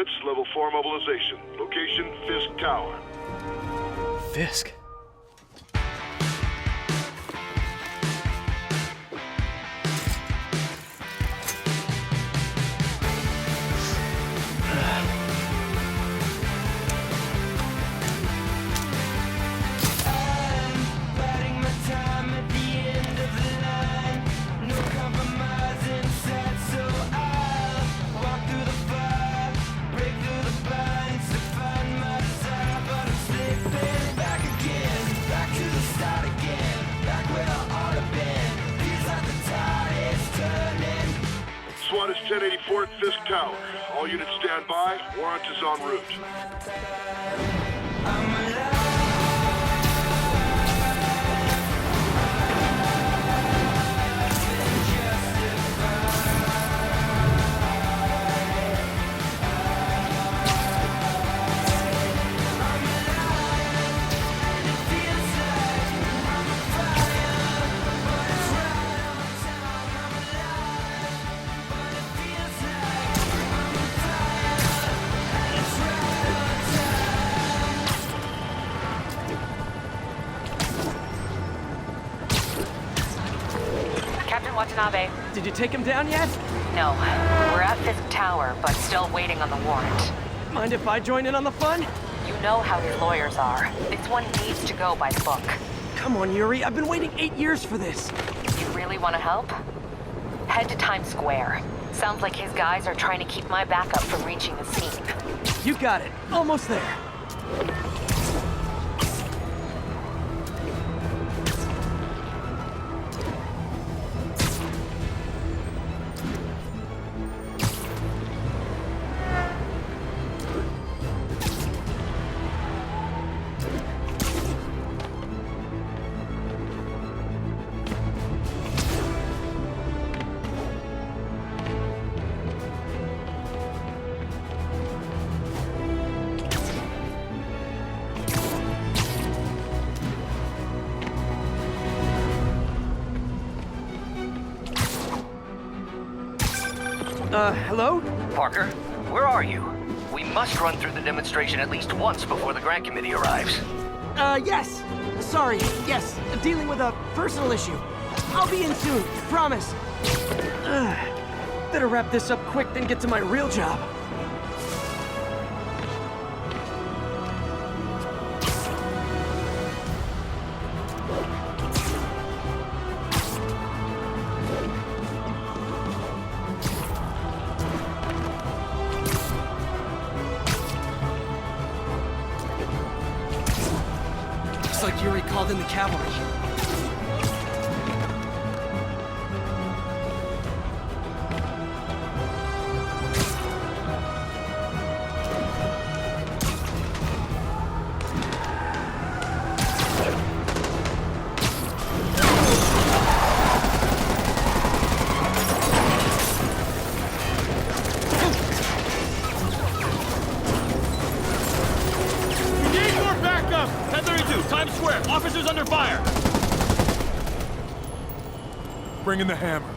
units, level 4 mobilization. Location, Fisk Tower. Fisk? SWAT is 1084 at Fisk Tower. All units stand by. Warrant is en route. Captain Watanabe. Did you take him down yet? No, we're at Fisk Tower, but still waiting on the warrant. Mind if I join in on the fun? You know how his lawyers are. This one needs to go by the book. Come on, Yuri. I've been waiting 8 years for this. You really want to help? Head to Times Square. Sounds like his guys are trying to keep my backup from reaching the scene. You got it. Almost there. Hello? Parker, where are you? We must run through the demonstration at least once before the grant committee arrives. Yes. Sorry, yes. Dealing with a personal issue. I'll be in soon, promise. Better wrap this up quick than get to my real job. Like Yuri called in the cavalry. Times Square, officers under fire! Bring in the hammer.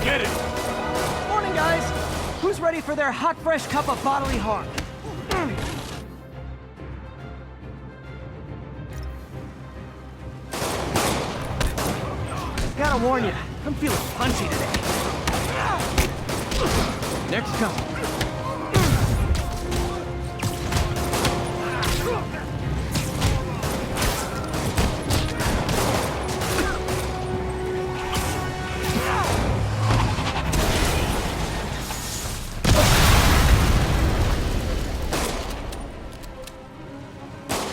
Get it! Morning, guys. Who's ready for their hot, fresh cup of bodily harm? Gotta warn you, I'm feeling punchy today. Next couple.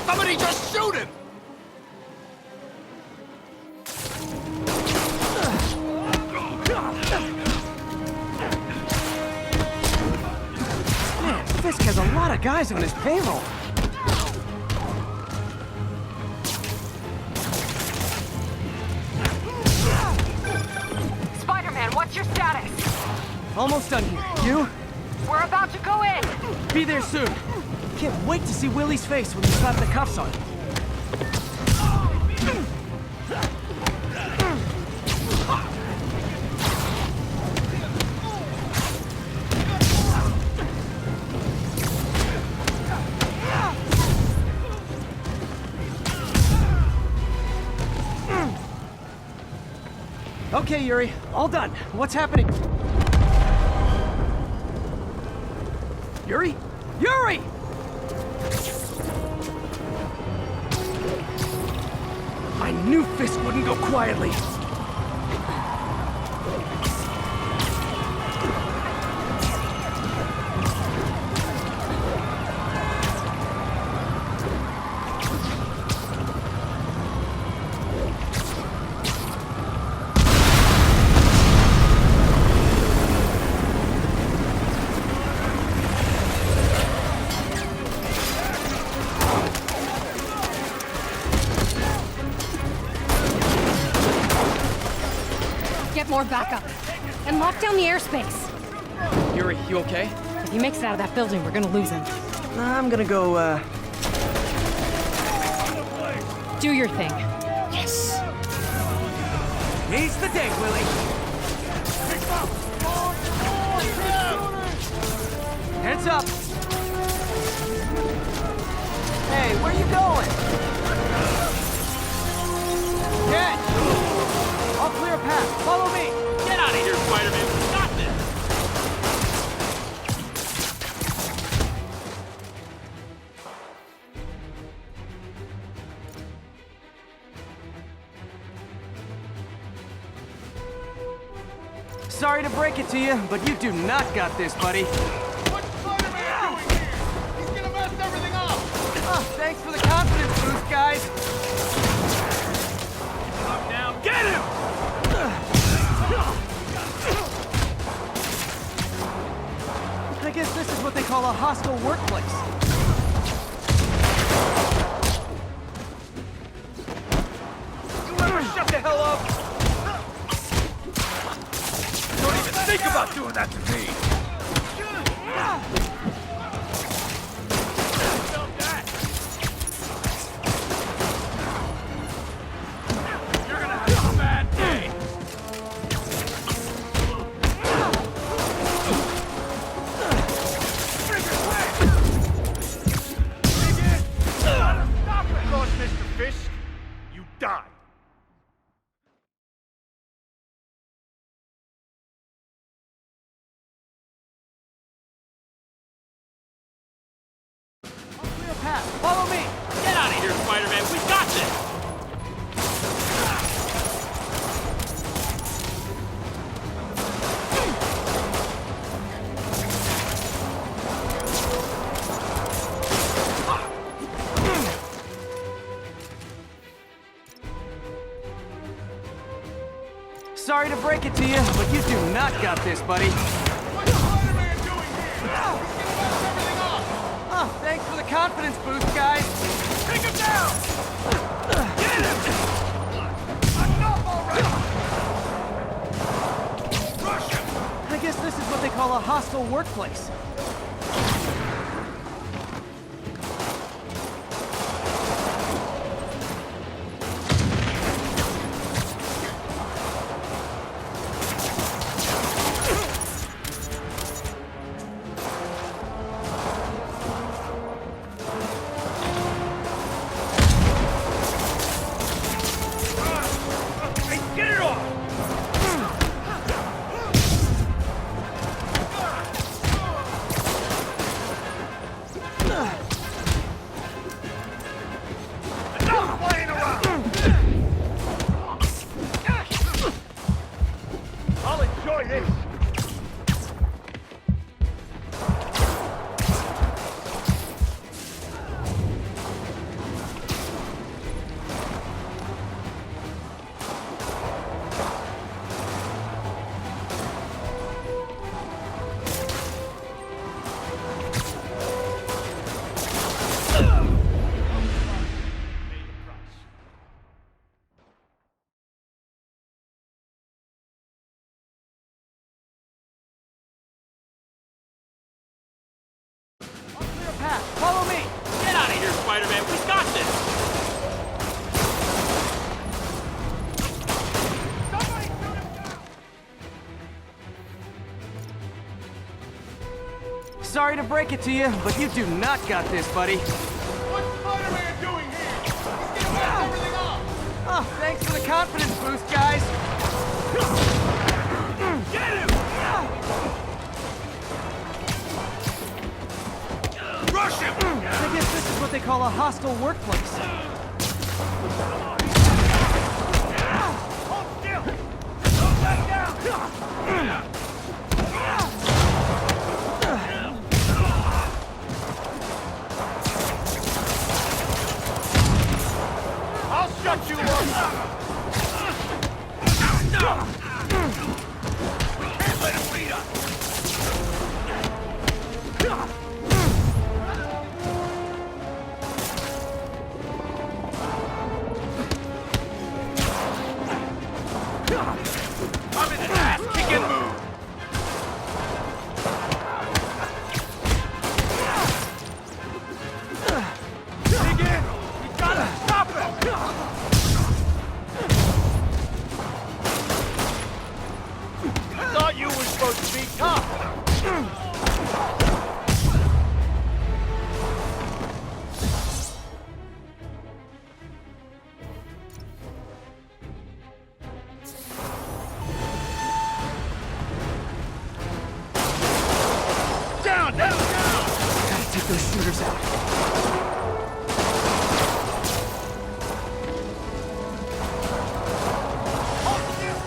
Somebody just shoot him! guys on his payroll. Spider-Man, what's your status? Almost done here. You? We're about to go in. Be there soon. Can't wait to see Willie's face when you slap the cuffs on him. Okay, Yuri, all done. What's happening? Yuri? Yuri! I knew Fisk wouldn't go quietly. Get more backup. And lock down the airspace. Yuri, you okay? If he makes it out of that building, we're gonna lose him. I'm gonna go, Do your thing. Yes! He's the day, Willie! Heads up! Hey, where you going? Get! I'll clear a path. Follow me! Get out of here, Spider-Man. Stop this! Sorry to break it to you, but you do not got this, buddy. What's Spider-Man doing here? He's gonna mess everything up! Oh, thanks for the confidence boost, guys. Knock down. Get him! I guess this is what they call a hostile workplace. You ever shut the hell up? Don't even think about doing that to me! You're gonna have a bad day! Stop it! Because, Mr. Fisk, you died. Clear a path. Follow me! Get out of here, Spider-Man. We got this! Sorry to break it to you, but you do not got this, buddy. What's Spider-Man doing here? He's gonna mess everything up! Oh, thanks for the confidence boost, guys. Take him down! Get him! Enough already! Rush him! I guess this is what they call a hostile workplace. Hey, get it off! Sorry to break it to you, but you do not got this, buddy. What's Spider-Man doing here? He's gonna mess everything up! Oh, thanks for the confidence boost, guys. Get him! Rush him! I guess this is what they call a hostile workplace. Hold still! Don't back down! I'll shut you up! We can't let him beat us! I'm in an ass-kicking mood! Dig in! We gotta stop him! Thought you were supposed to be tough! Down, down, down! Gotta take those shooters out. Hold still!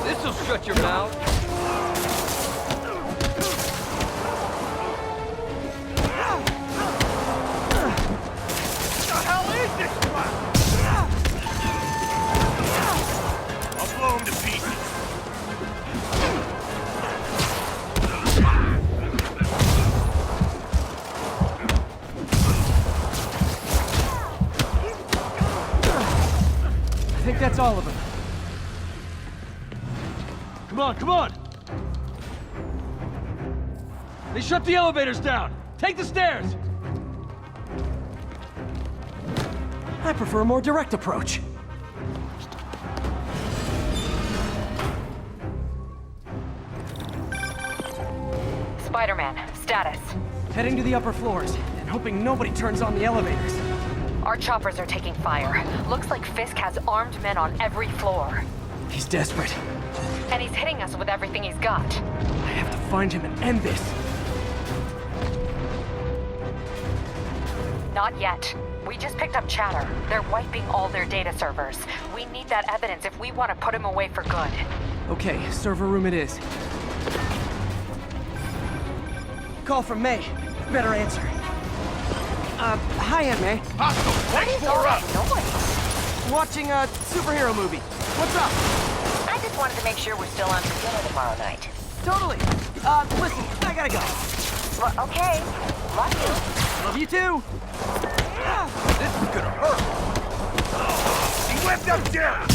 This'll shut your mouth. What the hell is this crap? I'll blow him to pieces. I think that's all of them. Come on, come on! They shut the elevators down! Take the stairs! I prefer a more direct approach. Spider-Man, status. Heading to the upper floors, and hoping nobody turns on the elevators. Our choppers are taking fire. Looks like Fisk has armed men on every floor. He's desperate. And he's hitting us with everything he's got. I have to find him and end this. Not yet. We just picked up chatter. They're wiping all their data servers. We need that evidence if we want to put him away for good. Okay, server room it is. Call from May. Better answer. Hi, Aunt May. Hostile, thanks for us! Noise. Watching a superhero movie. What's up? I just wanted to make sure we're still on for dinner tomorrow night. Totally. Listen, I gotta go. Well, okay. Love you. Love you too. This is gonna hurt! He whipped up Jerry!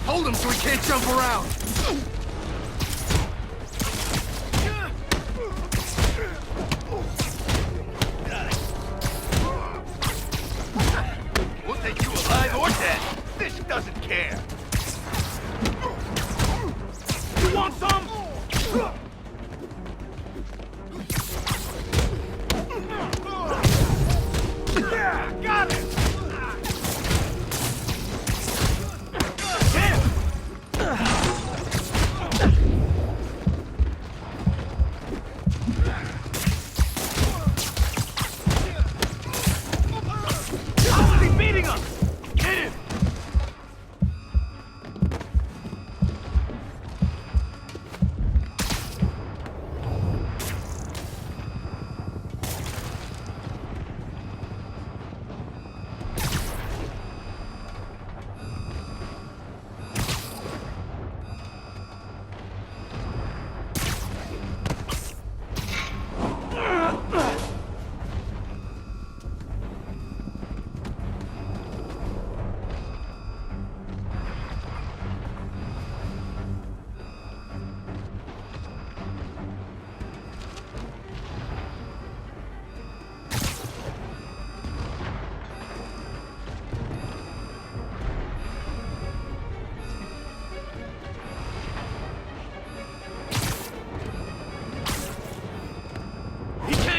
Hold him so he can't jump around! We'll take you alive or dead. This doesn't care. You want some? Yeah, got it.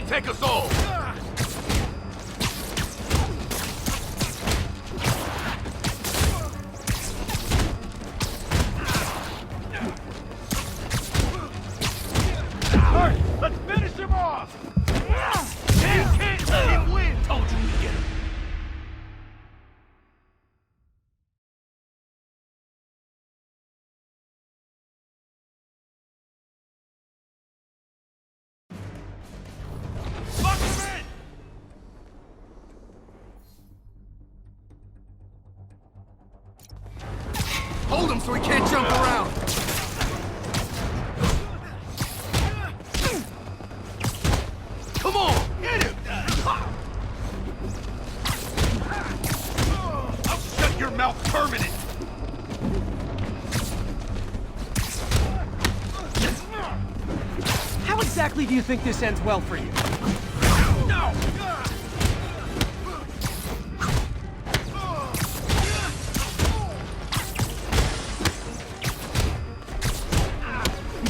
can't take us all! Hurry! Let's finish him off! Can't let him win! Told you we'd get him! Lock him in! Hold him so he can't jump around! Come on! Hit him! I'll shut your mouth permanent! How exactly do you think this ends well for you? No!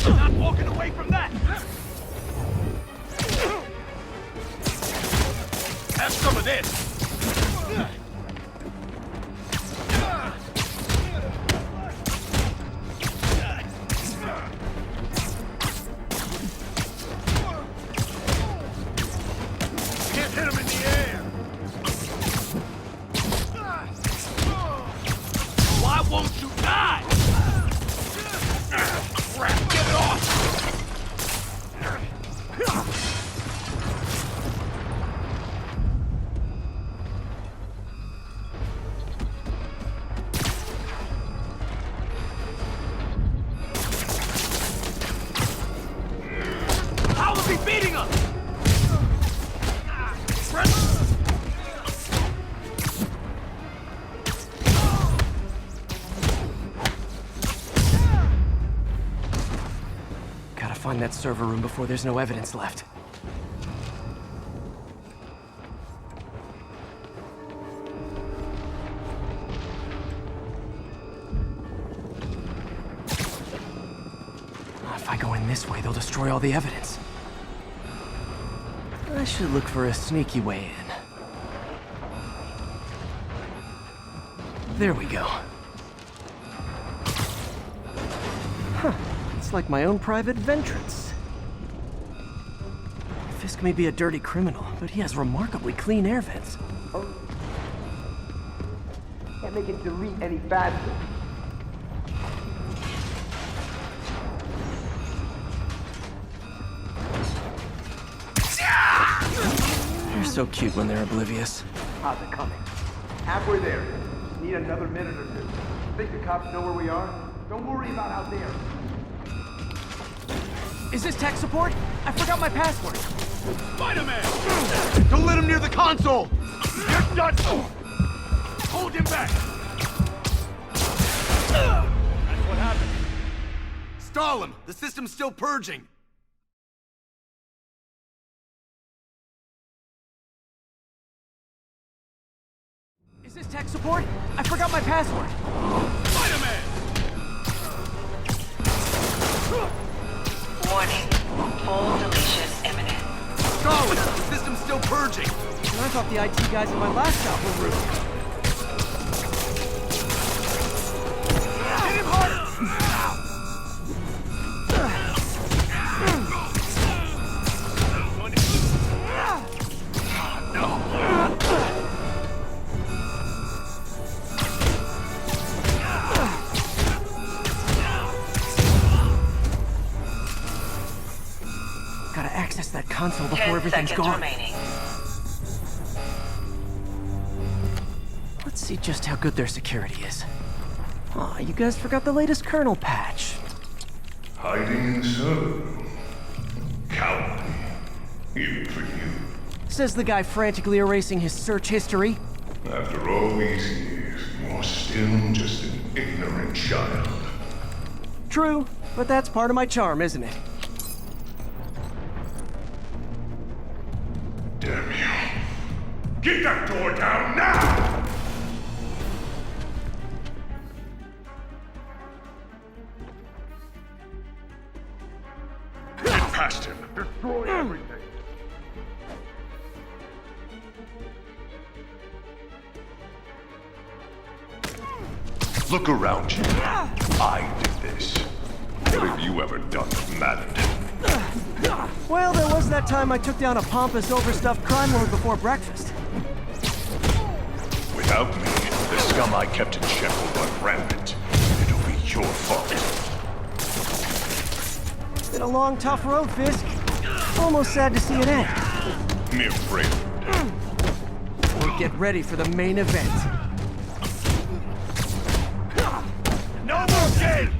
Not walking away from that! Have some of this! Can't hit him in the air! Why won't you die? Crap, get it off! How is he beating us? Gotta find that server room before there's no evidence left. If I go in this way, they'll destroy all the evidence. I should look for a sneaky way in. There we go. Huh. It's like my own private ventrance. Fisk may be a dirty criminal, but he has remarkably clean air vents. Can't make it delete any faster. They're so cute when they're oblivious. How's it coming? Halfway there. Just need another minute or two. Think the cops know where we are? Don't worry about out there. Is this tech support? I forgot my password. Spiderman! Don't let him near the console! You're done! Hold him back! That's what happened. Stall him! The system's still purging! Is this tech support? I forgot my password. Spiderman! Warning. Full deletion imminent. Stall him! The system's still purging! And I thought the IT guys at my last job were rude. Hit him harder! Gotta access that console before 10 everything's seconds gone. remaining. Let's see just how good their security is. Aw, you guys forgot the latest kernel patch. Hiding in the server room. Cowardly. Even for you. Says the guy frantically erasing his search history. After all these years, you're still just an ignorant child. True, but that's part of my charm, isn't it? Damn you. Get that door down now! Get past him. Destroy everything. Look around you. I did this. What have you ever done that mattered? Well, there was that time I took down a pompous, overstuffed crime lord before breakfast. Without me, the scum I kept in check will run rampant. It'll be your fault. Been a long, tough road, Fisk. Almost sad to see it end. Mere prelude. We'll get ready for the main event. No more games!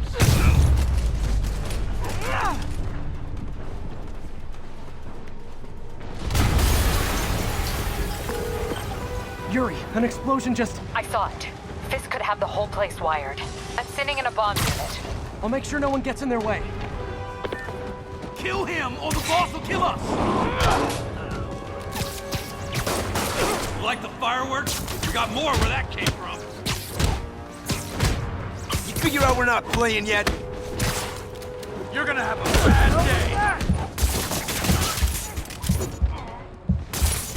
Yuri, an explosion just... I saw it. Fisk could have the whole place wired. I'm sitting in a bomb unit. I'll make sure no one gets in their way. Kill him, or the boss will kill us! You like the fireworks? We got more where that came from. You figure out we're not playing yet? You're gonna have a bad day!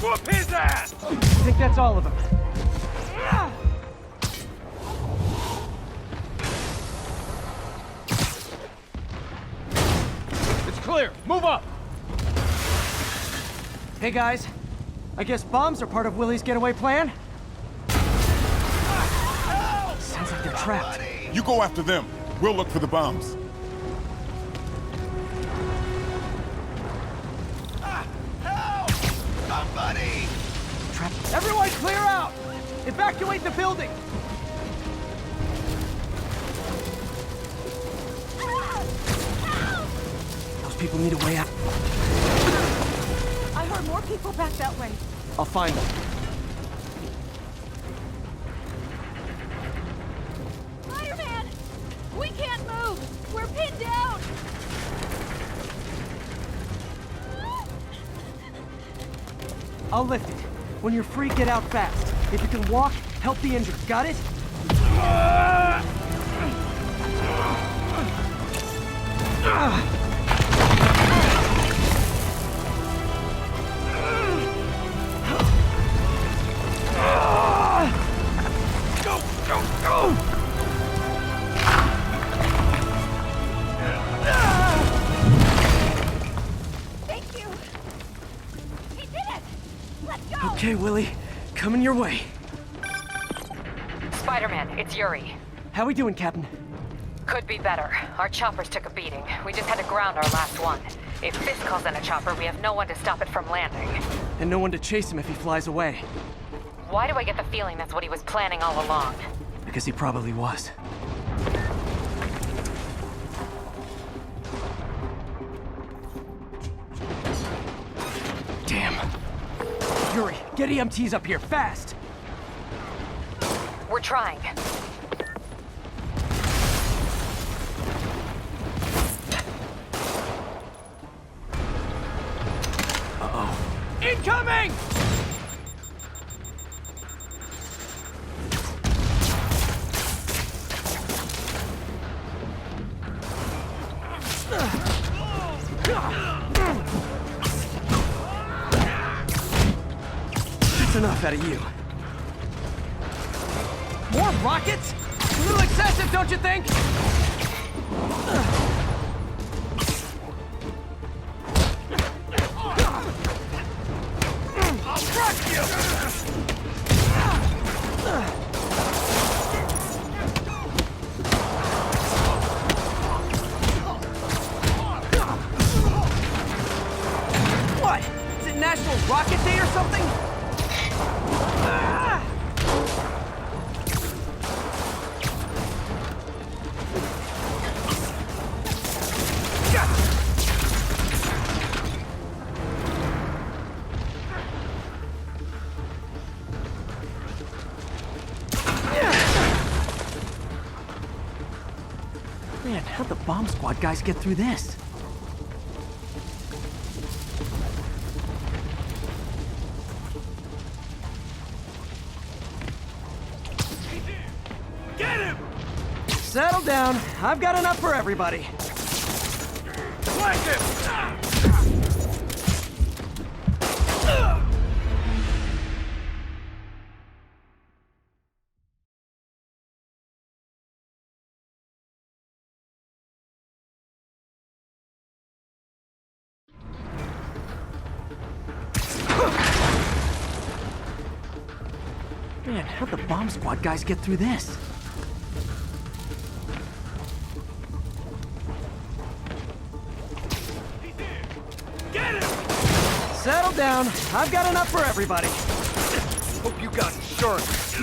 Whoop his ass! I think that's all of them. It's clear. Move up. Hey guys, I guess bombs are part of Willie's getaway plan? Sounds like they're trapped. You go after them. We'll look for the bombs. Help! Somebody! Trapped. Everyone clear out! Evacuate the building! Those people need a way out. I heard more people back that way. I'll find them. Spider-Man! We can't move! We're pinned down! I'll lift it. When you're free, get out fast. If you can walk, help the injured. Got it? Go, go, go! Thank you! He did it! Let's go! Okay, Willie. Coming your way. Spider-Man, it's Yuri. How we doing, Captain? Could be better. Our choppers took a beating. We just had to ground our last one. If Fisk calls in a chopper, we have no one to stop it from landing. And no one to chase him if he flies away. Why do I get the feeling that's what he was planning all along? Because he probably was. Damn. Yuri, get EMTs up here, fast! We're trying. Incoming! That's enough out of you. More rockets? A little excessive, don't you think? I'll crush you! What? Is it National Rocket Day or something? Man, how'd the bomb squad guys get through this? Get him! Settle down. I've got enough for everybody. Flank him! Man, how'd the bomb squad guys get through this? Get him! Settle down. I've got enough for everybody. Hope you got insurance.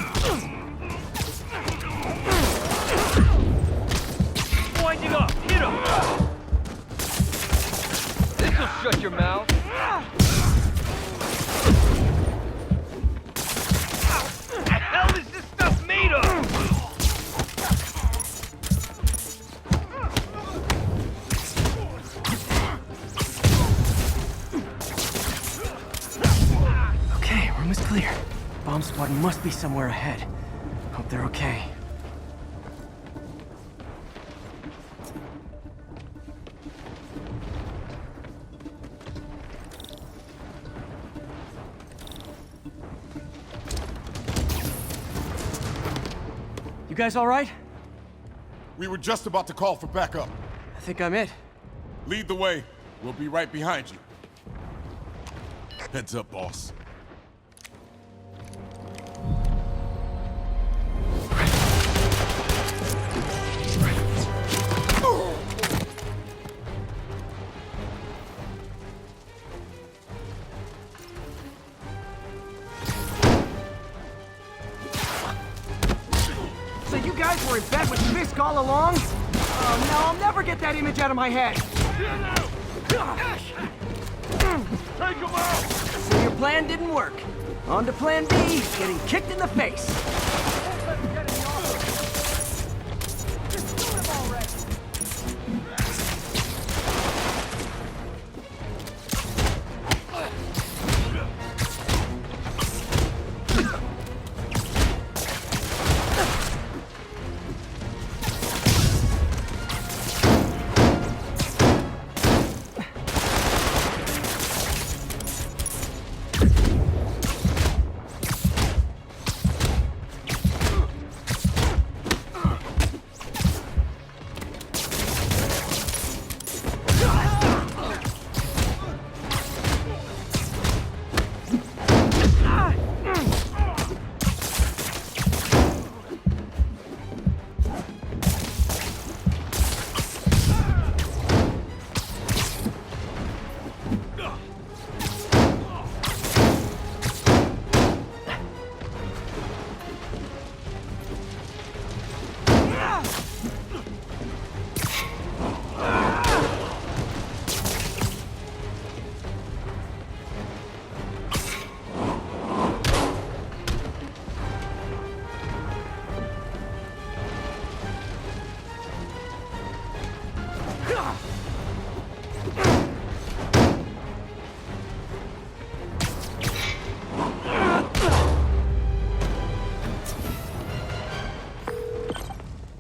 Winding up! Hit him! This'll shut your mouth. What the hell is this stuff made of? Okay, room is clear. Bomb squad must be somewhere ahead. Hope they're okay. You guys all right? We were just about to call for backup. I think I'm it. Lead the way. We'll be right behind you. Heads up, boss. So you guys were in bed with Fisk all along? Oh no, I'll never get that image out of my head. Take him out! So your plan didn't work. On to plan B, getting kicked in the face.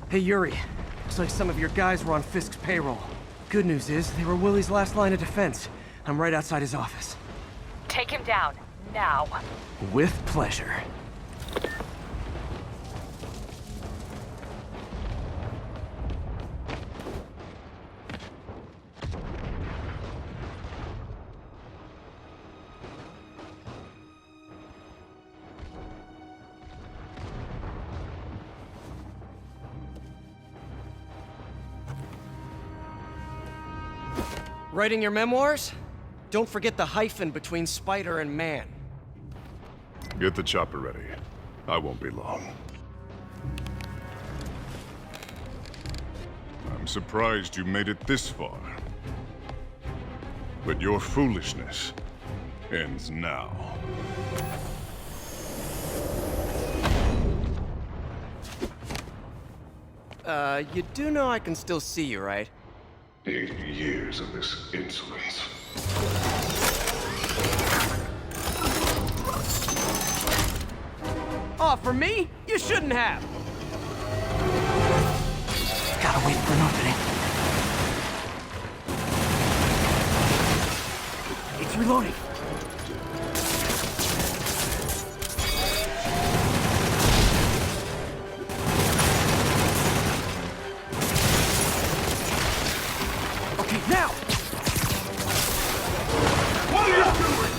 Hey, Yuri. Looks like some of your guys were on Fisk's payroll. Good news is, they were Willie's last line of defense. I'm right outside his office. Take him down, now. With pleasure. Writing your memoirs? Don't forget the hyphen between spider and man. Get the chopper ready. I won't be long. I'm surprised you made it this far. But your foolishness ends now. You do know I can still see you, right? 8 years of this insolence. Oh, for me? You shouldn't have! Gotta wait for an opening. It's reloading. Okay, now! What are you doing?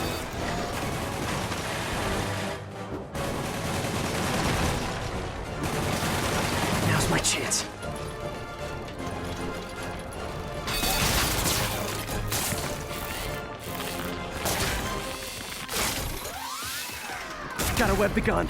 Gotta web the gun.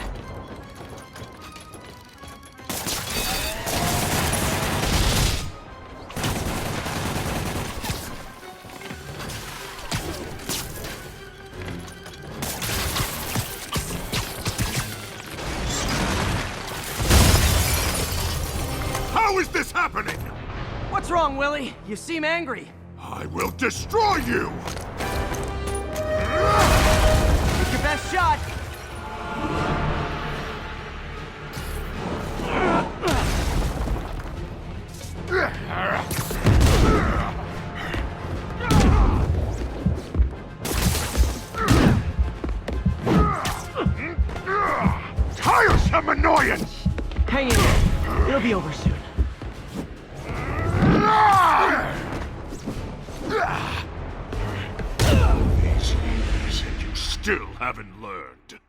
How is this happening? What's wrong, Willie? You seem angry. I will destroy you! Take your best shot. Tiresome annoyance! Hang in there. It'll be over soon. These years, and you still haven't learned.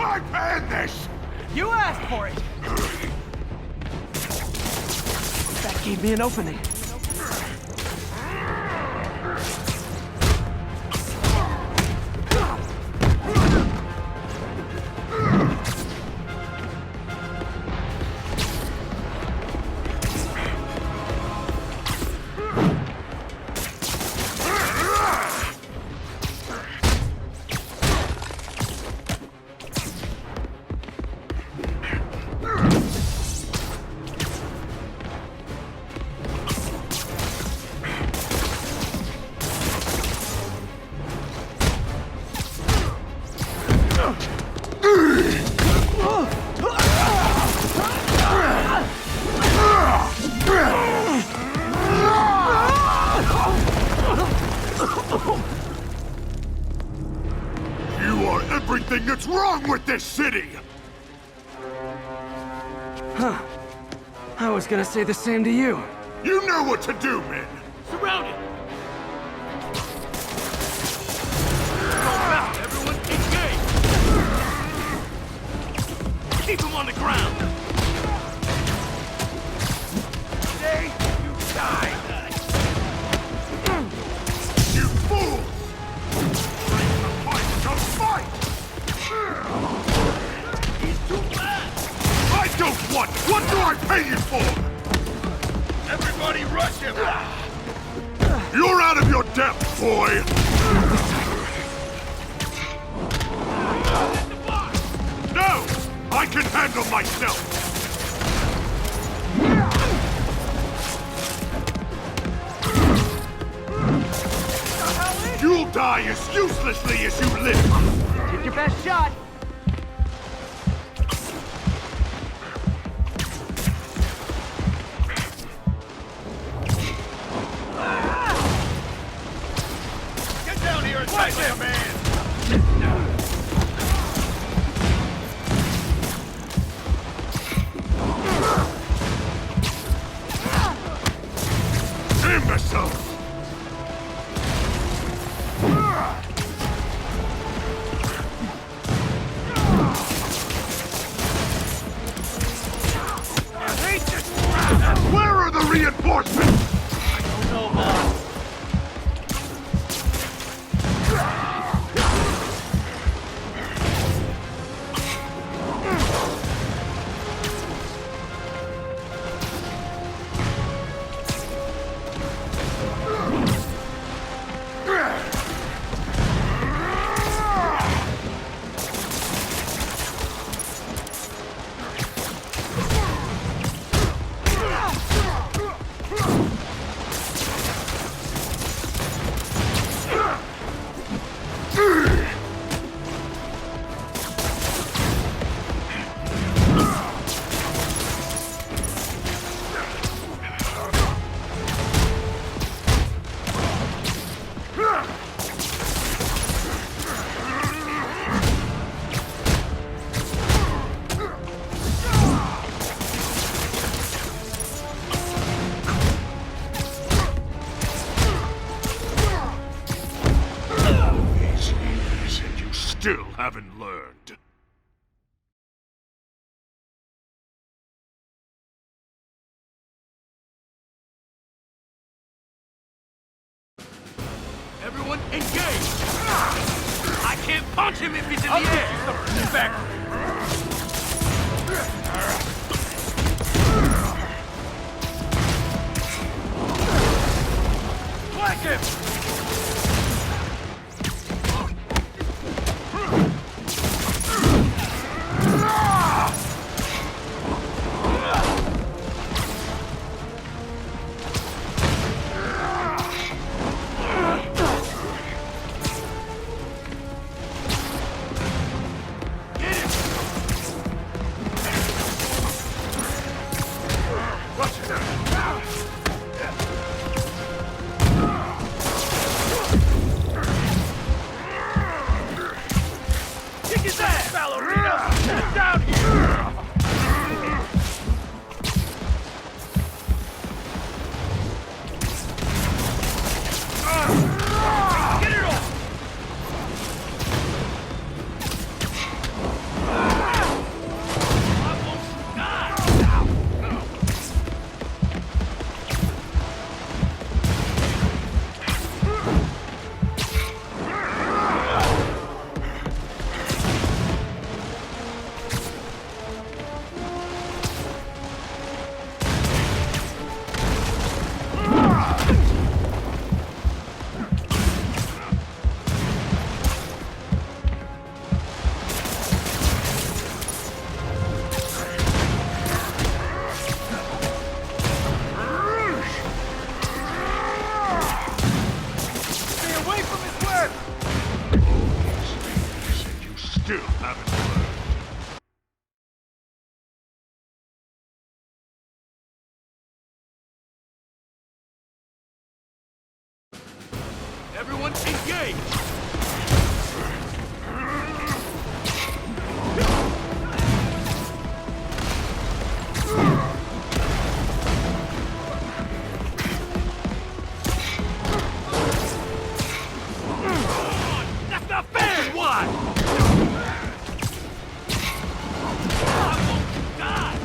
I planned this! You asked for it! That gave me an opening. You are everything that's wrong with this city! Huh. I was gonna say the same to you. You know what to do, men! Surround it! Go back, everyone! Engage! Keep him on the ground! Today, you die! You fools! Bring the fight to fight! He's too fast! I don't want it! What do I pay you for? Everybody rush him! You're out of your depth, boy! No! I can handle myself! You'll die as uselessly as you live! Take your best shot. Get down here and fight like a man! Imbeciles! Where are the reinforcements? I don't know, boss. still haven't learned. Everyone engage! I can't punch him if he's in the air! Back! Whack him! Everyone engage! That's not fair! Why? I won't die!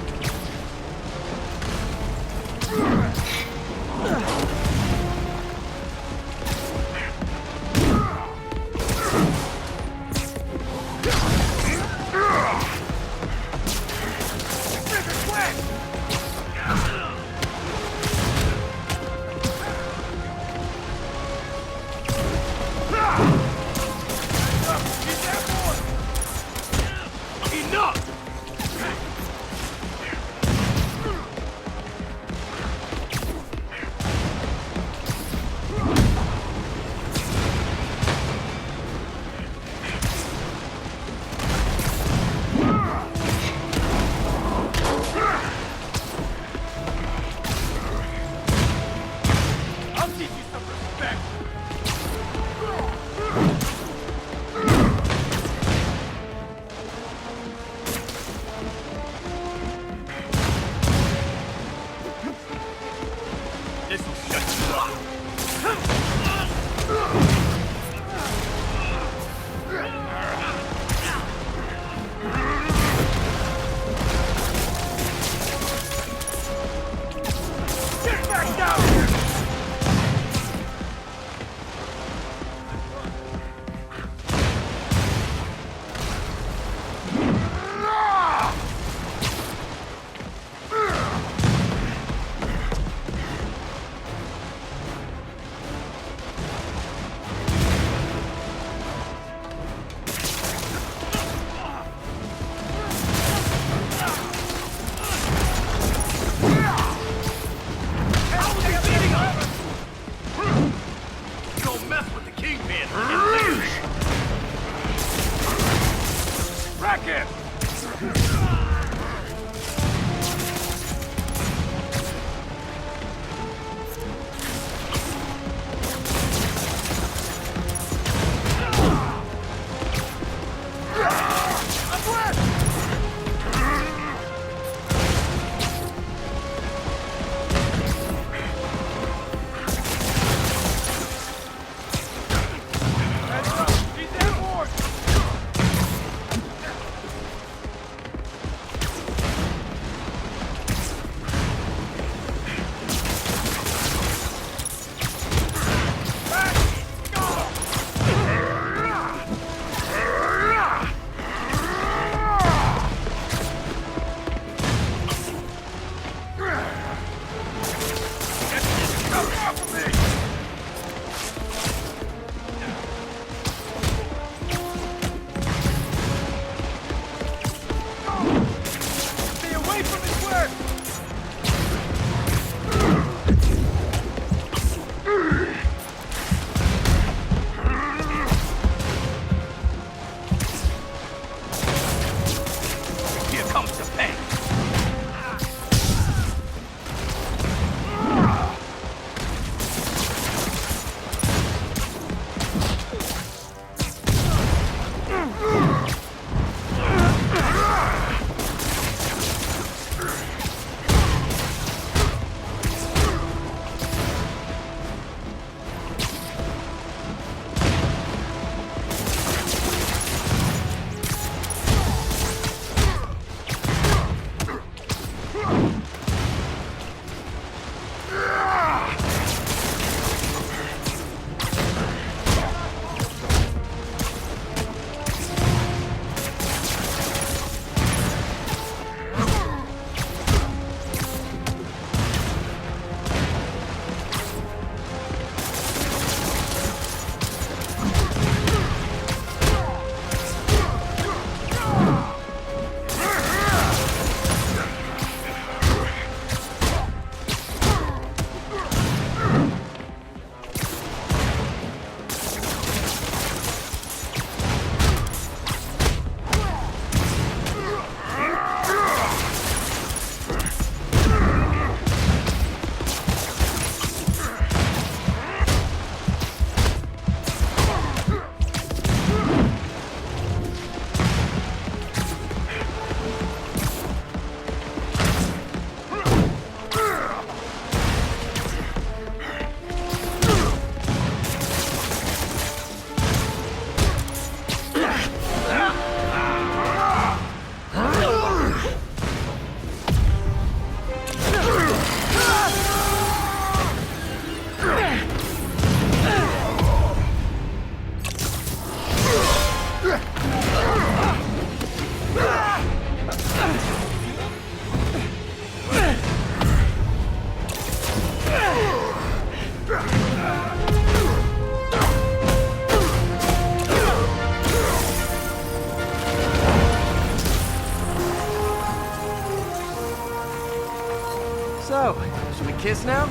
this now?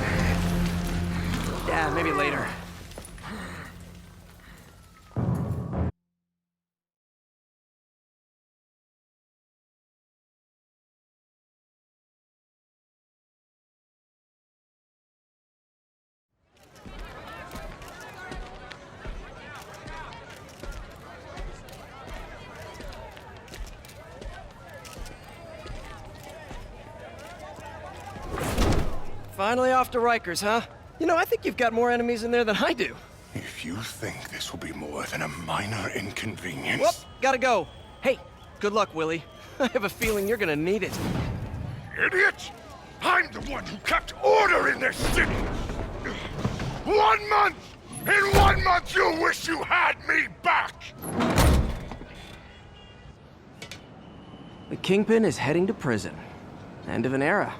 Yeah, maybe later. Finally off to Rikers, huh? You know, I think you've got more enemies in there than I do. If you think this will be more than a minor inconvenience... Whoop, gotta go. Hey, good luck, Willie. I have a feeling you're gonna need it. Idiot! I'm the one who kept order in this city! 1 month! In 1 month you'll wish you had me back! The Kingpin is heading to prison. End of an era.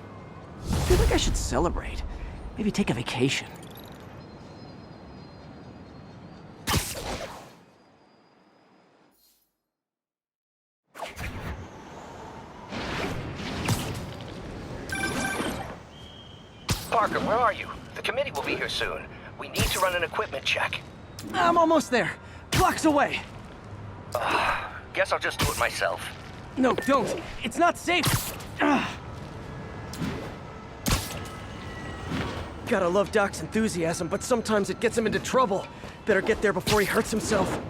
I feel like I should celebrate. Maybe take a vacation. Parker, where are you? The committee will be here soon. We need to run an equipment check. I'm almost there. Blocks away. Guess I'll just do it myself. No, don't. It's not safe. Gotta love Doc's enthusiasm, but sometimes it gets him into trouble. Better get there before he hurts himself.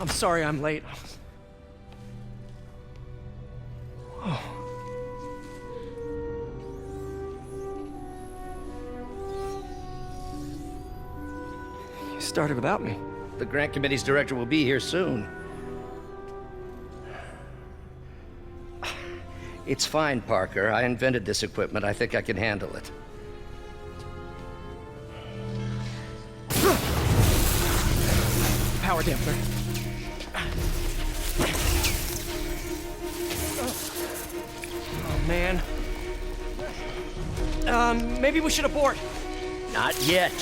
I'm sorry I'm late. Oh. You started without me. The grant committee's director will be here soon. It's fine, Parker. I invented this equipment. I think I can handle it. Power dampener. Oh, man. Maybe we should abort. Not yet.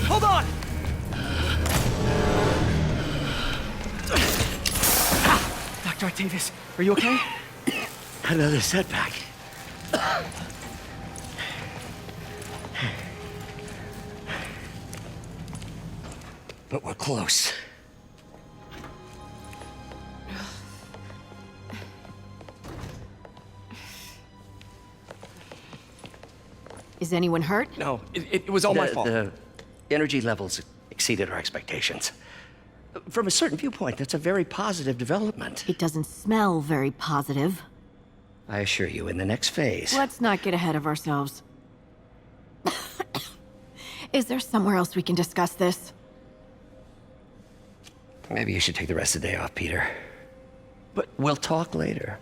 Hold on! Dr. Octavius, are you okay? Another setback. But we're close. Is anyone hurt? No, it was all my fault. The energy levels exceeded our expectations. From a certain viewpoint, that's a very positive development. It doesn't smell very positive. I assure you, in the next phase... Let's not get ahead of ourselves. Is there somewhere else we can discuss this? Maybe you should take the rest of the day off, Peter. But we'll talk later.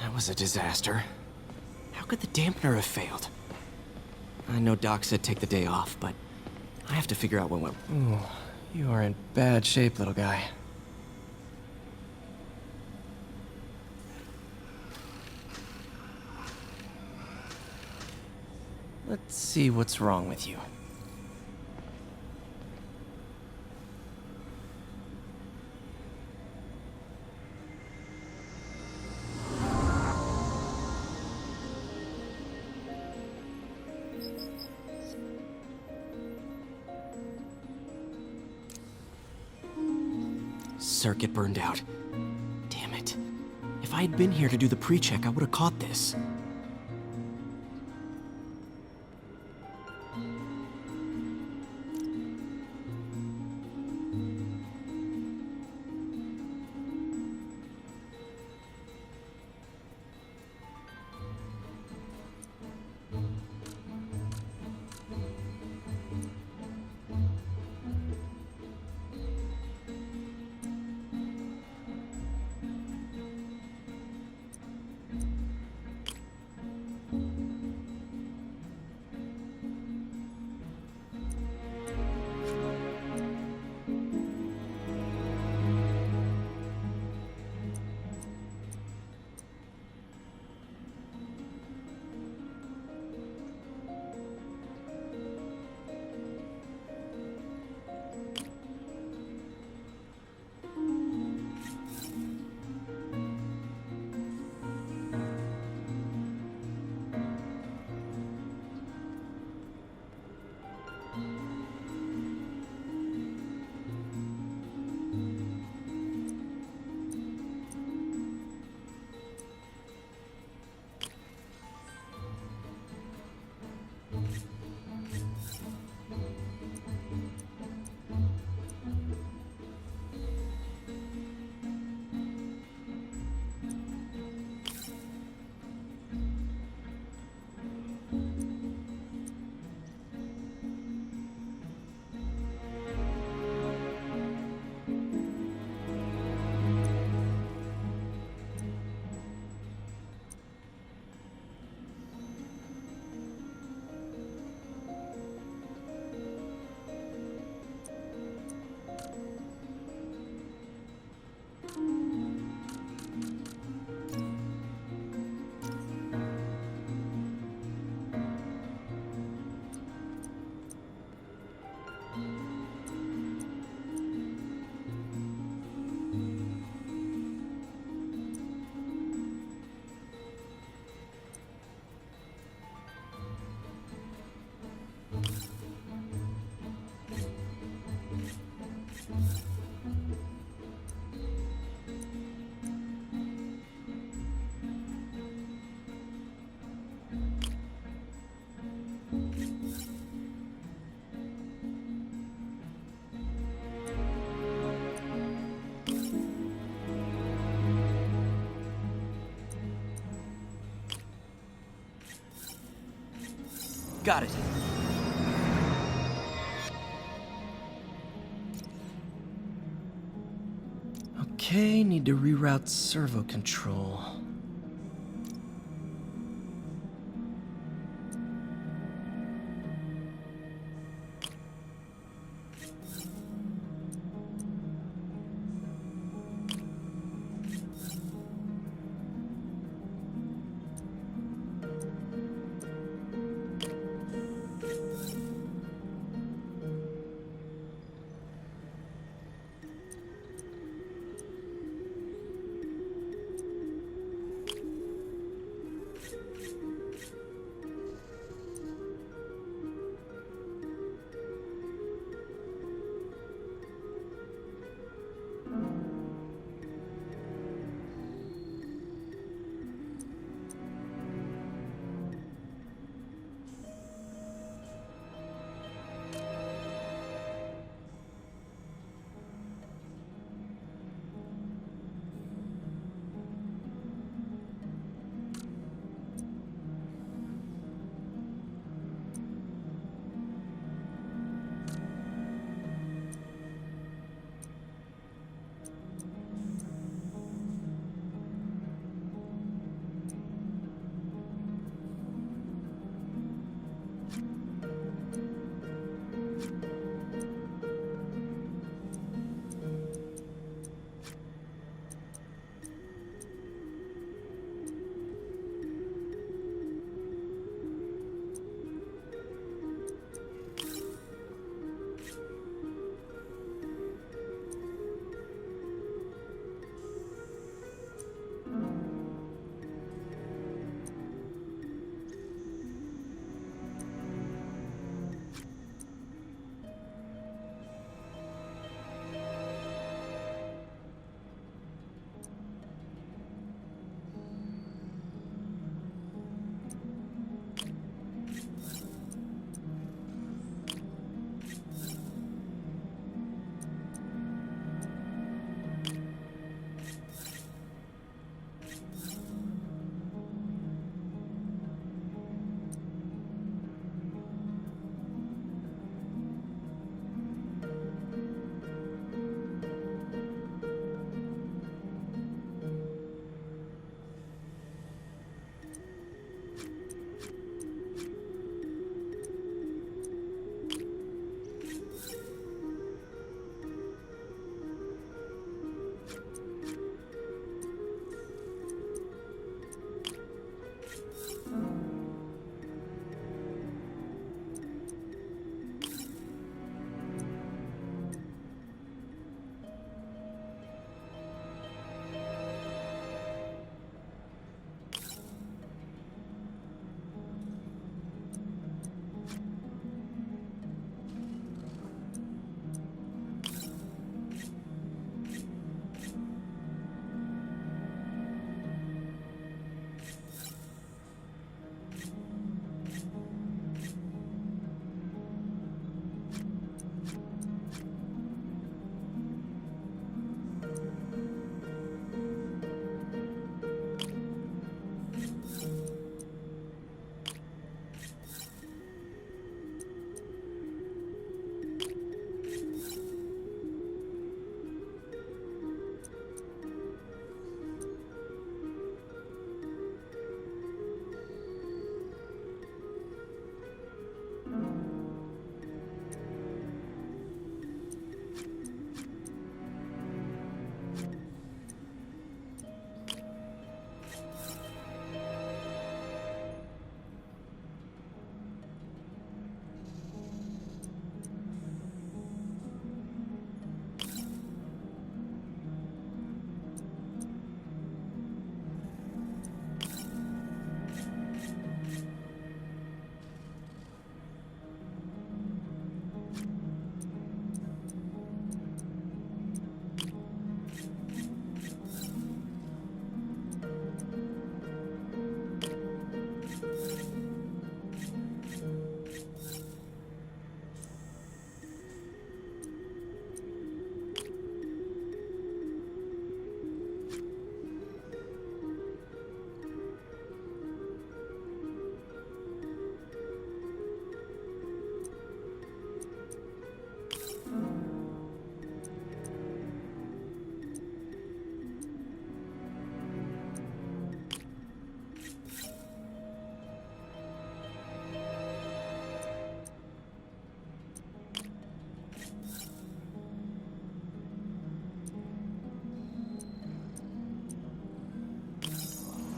That was a disaster. How could the dampener have failed? I know Doc said take the day off, but I have to figure out what went... Ooh, You are in bad shape, little guy. Let's see what's wrong with you. Circuit burned out. Damn it. If I had been here to do the pre-check, I would have caught this. Got it. Okay, need to reroute servo control.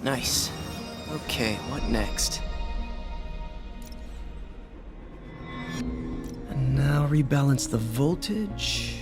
Nice. Okay, what next? And now rebalance the voltage.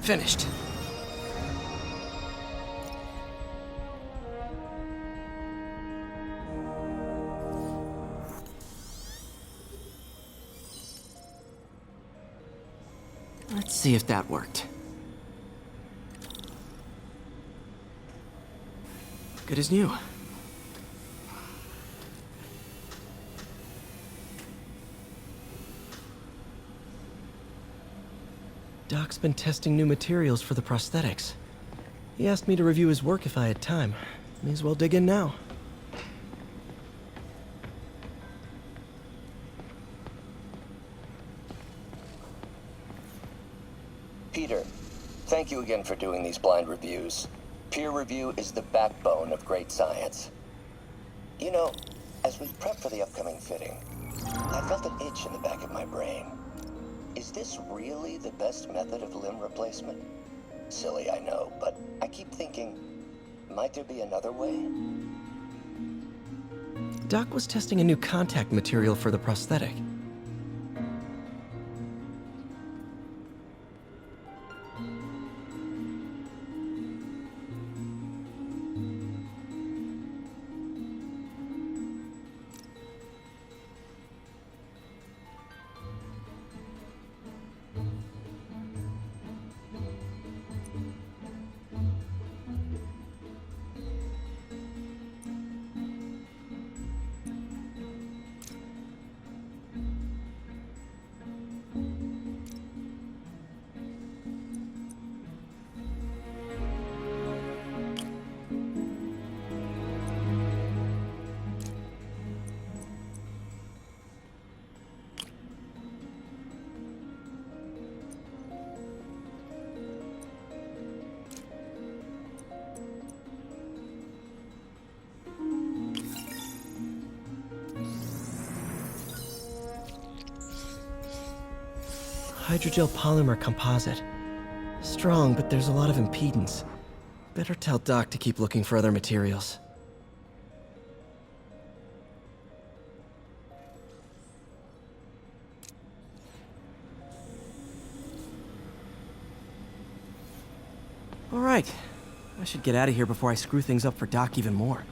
Finished. Let's see if that worked. Good as new. Doc's been testing new materials for the prosthetics. He asked me to review his work if I had time. May as well dig in now. Peter, thank you again for doing these blind reviews. Peer review is the backbone of great science. You know, as we prep for the upcoming fitting, I felt an itch in the back of my brain. Is this really the best method of limb replacement? Silly, I know, but I keep thinking, might there be another way? Doc was testing a new contact material for the prosthetic. Hydrogel polymer composite. Strong, but there's a lot of impedance. Better tell Doc to keep looking for other materials. All right. I should get out of here before I screw things up for Doc even more.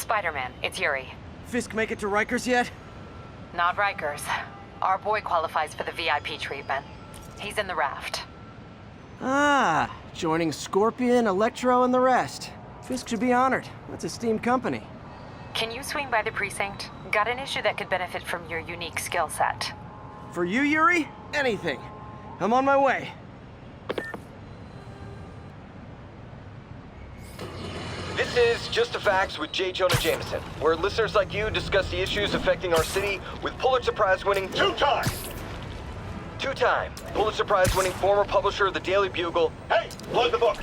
Spiderman, it's Yuri. Fisk make it to Rikers yet? Not Rikers. Our boy qualifies for the VIP treatment. He's in the raft. Ah, joining Scorpion, Electro, and the rest. Fisk should be honored. That's a steamed company. Can you swing by the precinct? Got an issue that could benefit from your unique skill set. For you, Yuri? Anything. I'm on my way. This is Just the Facts with J. Jonah Jameson, where listeners like you discuss the issues affecting our city with Pulitzer Prize-winning two-time Pulitzer Prize-winning former publisher of the Daily Bugle. Hey, plug the book.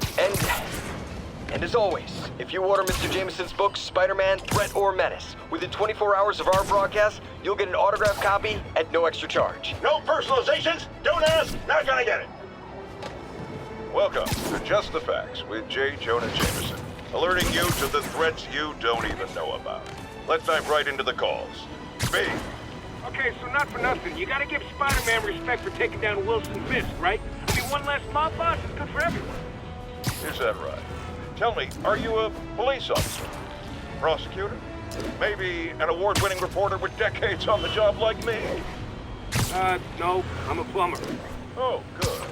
And as always, if you order Mr. Jameson's book, Spider-Man, Threat or Menace, within 24 hours of our broadcast, you'll get an autographed copy at no extra charge. No personalizations. Don't ask. Not gonna get it. Welcome to Just the Facts with J. Jonah Jameson, alerting you to the threats you don't even know about. Let's dive right into the calls. B. Okay, so not for nothing. You gotta give Spider-Man respect for taking down Wilson Fisk, right? I mean, one less mob boss is good for everyone. Is that right? Tell me, are you a police officer? Prosecutor? Maybe an award-winning reporter with decades on the job like me? No, I'm a plumber. Oh, good.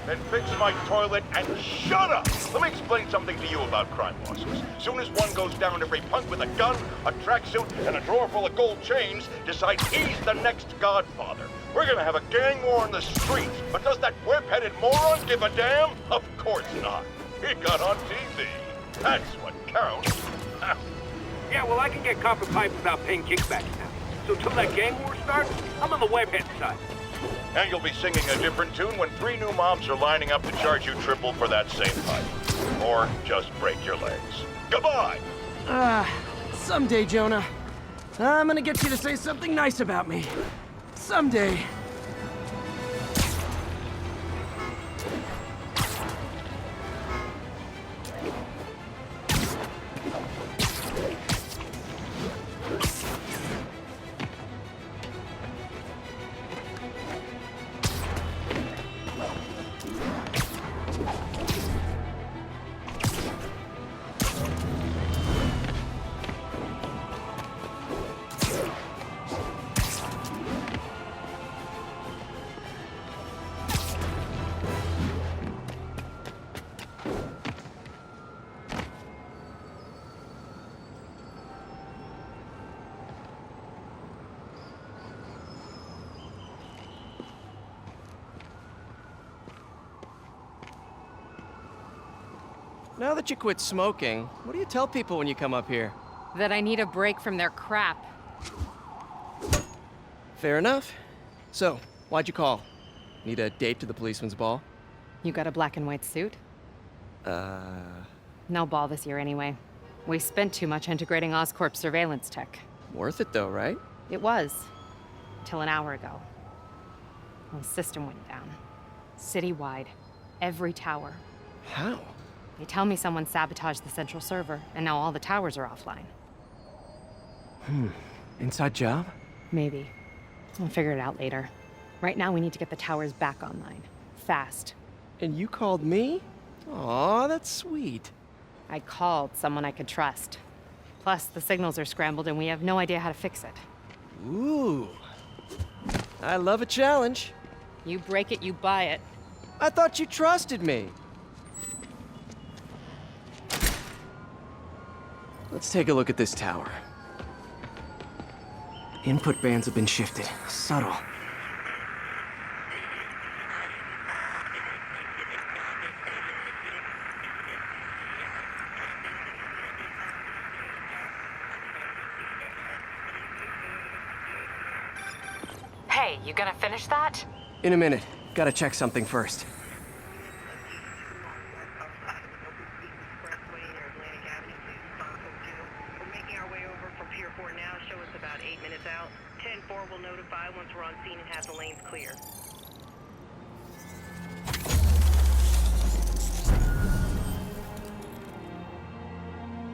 Then fix my toilet and shut up! Let me explain something to you about crime bosses. Soon as one goes down, every punk with a gun, a tracksuit, and a drawer full of gold chains decides he's the next godfather. We're gonna have a gang war in the streets, but does that whip-headed moron give a damn? Of course not. He got on TV. That's what counts. Yeah, well, I can get copper pipe without paying kickbacks now. So till that gang war starts, I'm on the webhead side. And you'll be singing a different tune when 3 new mobs are lining up to charge you triple for that same pipe. Or just break your legs. Goodbye! Someday, Jonah. I'm gonna get you to say something nice about me. Someday. Now that you quit smoking, what do you tell people when you come up here? That I need a break from their crap. Fair enough. So, why'd you call? Need a date to the policeman's ball? You got a black and white suit? No ball this year anyway. We spent too much integrating Oscorp's surveillance tech. Worth it though, right? It was. Till an hour ago. The system went down. Citywide. Every tower. How? They tell me someone sabotaged the central server, and now all the towers are offline. Inside job? Maybe. We'll figure it out later. Right now, we need to get the towers back online. Fast. And you called me? Aw, that's sweet. I called someone I could trust. Plus, the signals are scrambled, and we have no idea how to fix it. Ooh. I love a challenge. You break it, you buy it. I thought you trusted me. Let's take a look at this tower. Input bands have been shifted. Subtle. Hey, you gonna finish that? In a minute. Gotta check something first.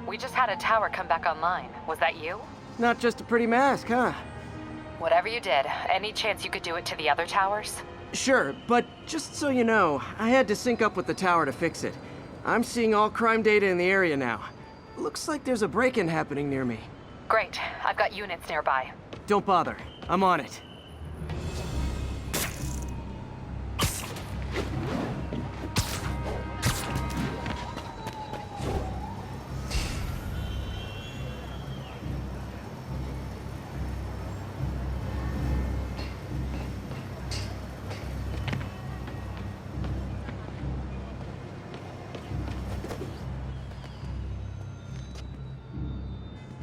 We just had a tower come back online. Was that you? Not just a pretty mask, huh? Whatever you did, any chance you could do it to the other towers? Sure, but just so you know, I had to sync up with the tower to fix it. I'm seeing all crime data in the area now. Looks like there's a break-in happening near me. Great. I've got units nearby. Don't bother. I'm on it.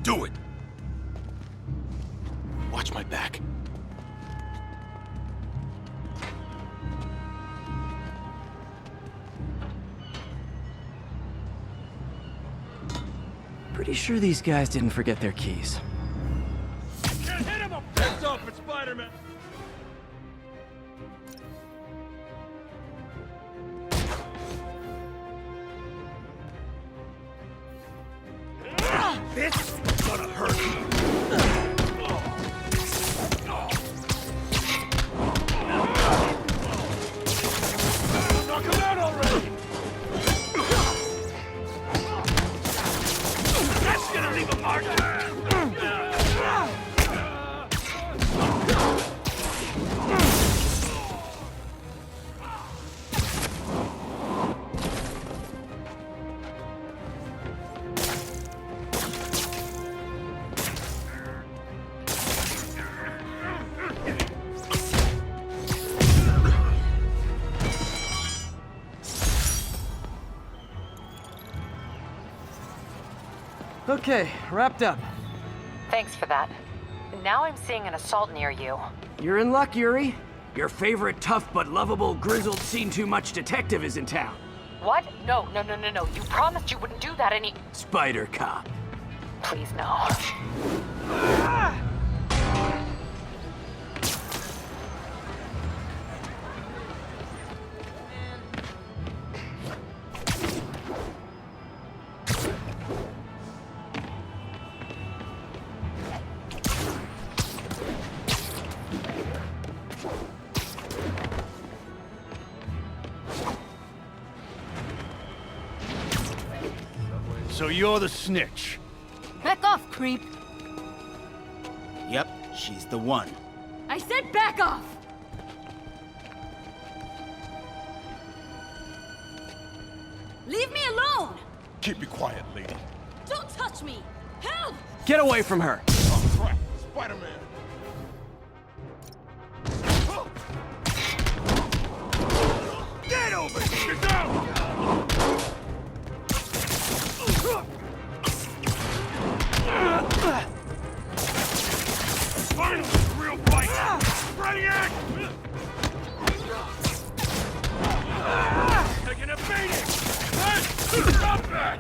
Do it! Watch my back. Pretty sure these guys didn't forget their keys. Can't hit him! Heads up, it's Spiderman! This is gonna hurt you. Knock him out already! That's gonna leave a mark. Okay, wrapped up. Thanks for that. Now I'm seeing an assault near you. You're in luck, Yuri. Your favorite tough but lovable, grizzled, seen-too-much detective is in town. What? No. You promised you wouldn't do that any... Spider Cop. Please, no. So you're the snitch. Back off, creep. Yep, she's the one. I said back off! Leave me alone! Keep it quiet, lady. Don't touch me! Help! Get away from her! Oh, crap. Spider-Man. Get over here! Get down! Finally, a real fight! Ready, act! Taking a beating! Hey! Stop that!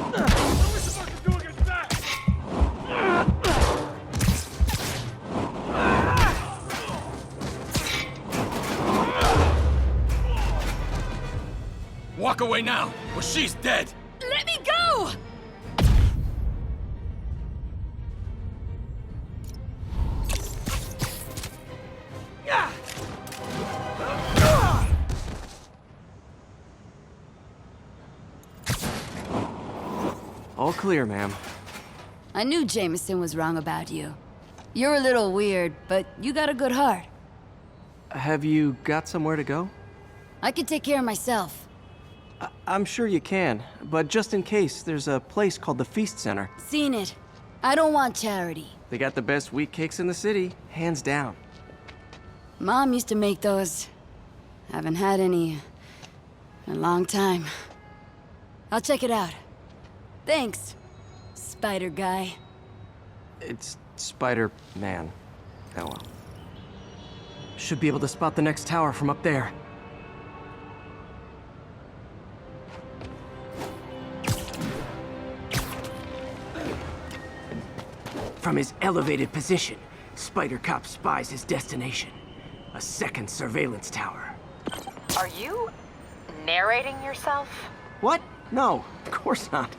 What are we supposed to do against that? Walk away now, or she's dead! Let me go! All clear, ma'am. I knew Jameson was wrong about you. You're a little weird, but you got a good heart. Have you got somewhere to go? I can take care of myself. I'm sure you can, but just in case, there's a place called the Feast Center. Seen it. I don't want charity. They got the best wheat cakes in the city, hands down. Mom used to make those. Haven't had any in a long time. I'll check it out. Thanks, Spider Guy. It's Spider-Man. Oh well. Should be able to spot the next tower from up there. From his elevated position, Spider Cop spies his destination. A second surveillance tower. Are you narrating yourself? What? No, of course not.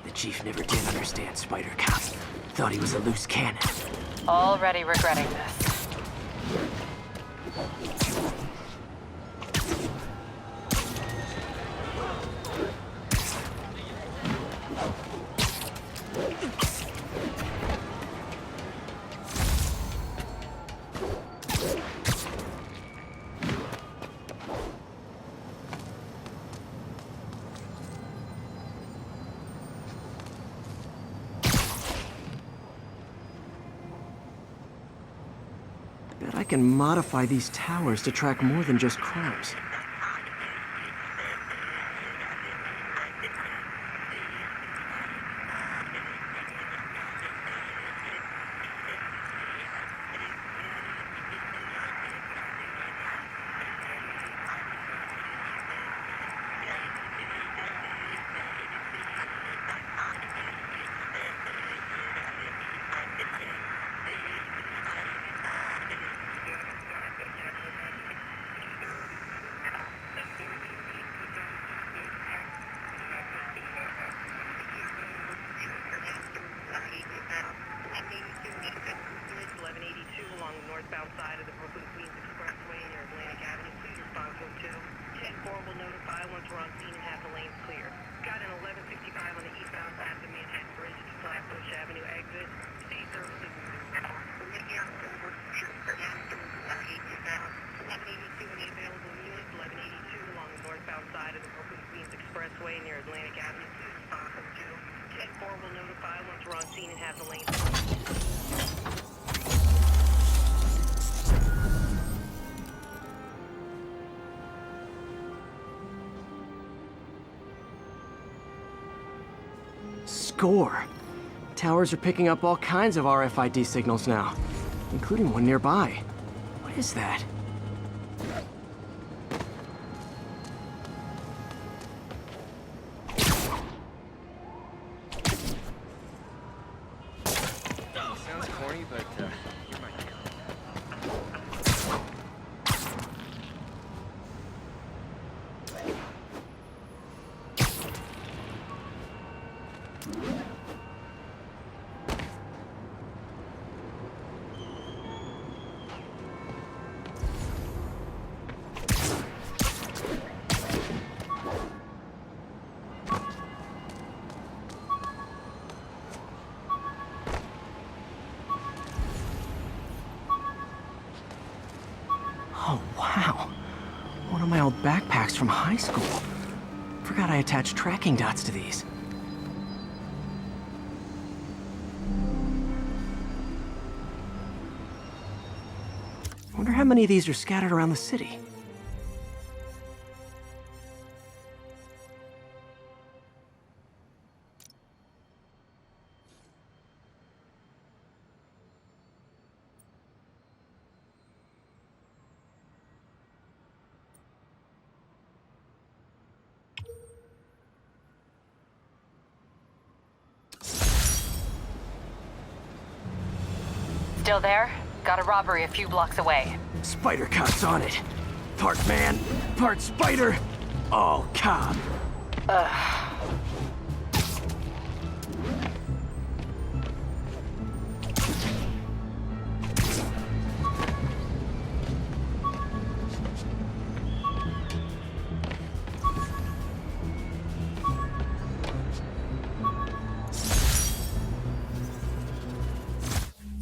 The Chief never did understand Spider Cop. Thought he was a loose cannon. Already regretting this. Bet I can modify these towers to track more than just crimes. Northbound side of the Brooklyn Queens Expressway near Atlantic Avenue. Please respond to 10-4 will notify once we're on scene and have the lanes clear. Got an 1165 on the eastbound side of the Manhattan Bridge to Flatbush Avenue exit. State services. 1182 in the available units. 1182 along the northbound side of the Brooklyn Queens Expressway near Atlantic Avenue. Please respond to 10-4 will notify once we're on scene and have the lanes clear. Score! Towers are picking up all kinds of RFID signals now, including one nearby. What is that? Sounds corny, but you're my hero. Oh, wow. One of my old backpacks from high school. Forgot I attached tracking dots to these. Wonder how many of these are scattered around the city. Still there? Got a robbery a few blocks away. Spider Cop's on it. Part man, part spider, all cop.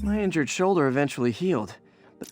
My injured shoulder eventually healed, but...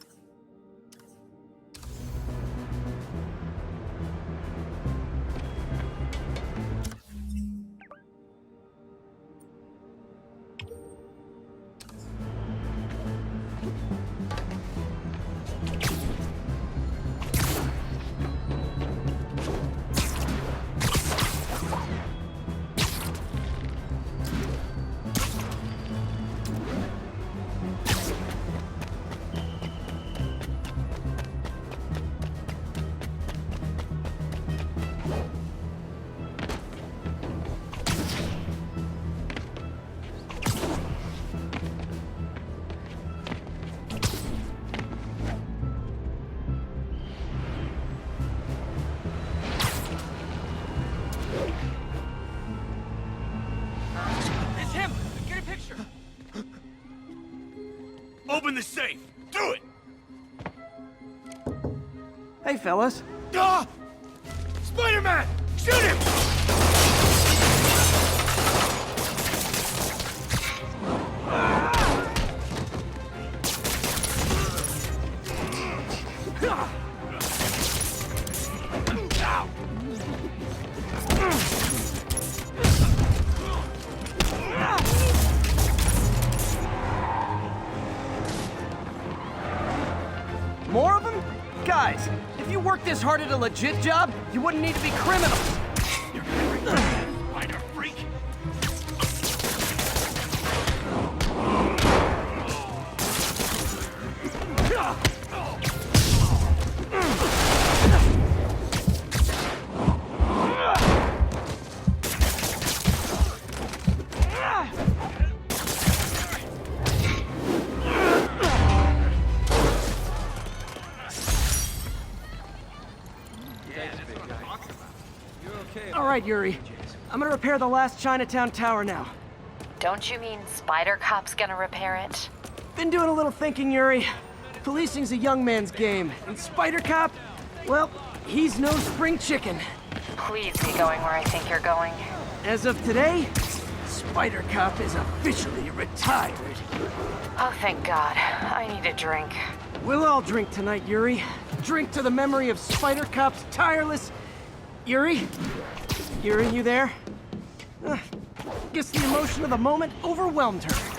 the safe! Do it! Hey, fellas. Ah! Spider-Man! Shoot him! More of them? Guys, if you worked this hard at a legit job, you wouldn't need to be criminals. Spider freak! All right, Yuri. I'm gonna repair the last Chinatown tower now. Don't you mean Spider Cop's gonna repair it? Been doing a little thinking, Yuri. Policing's a young man's game, and Spider Cop, well, he's no spring chicken. Please be going where I think you're going. As of today, Spider Cop is officially retired. Oh, thank God. I need a drink. We'll all drink tonight, Yuri. Drink to the memory of Spider Cop's tireless... Yuri? Yuri, you there? Guess the emotion of the moment overwhelmed her.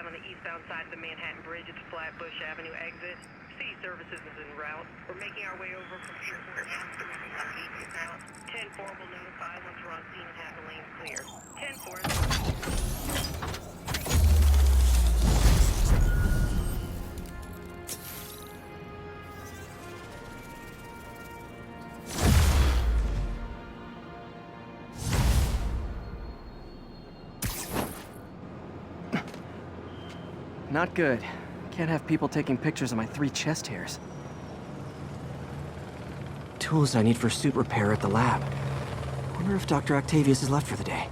On the eastbound side of the Manhattan Bridge at the Flatbush Avenue exit. City services is en route. We're making our way over from Airport Ave. 10-4 will notify once we're on scene and have the lanes clear. 10-4. Not good. Can't have people taking pictures of my 3 chest hairs. Tools I need for suit repair at the lab. Wonder if Dr. Octavius is left for the day.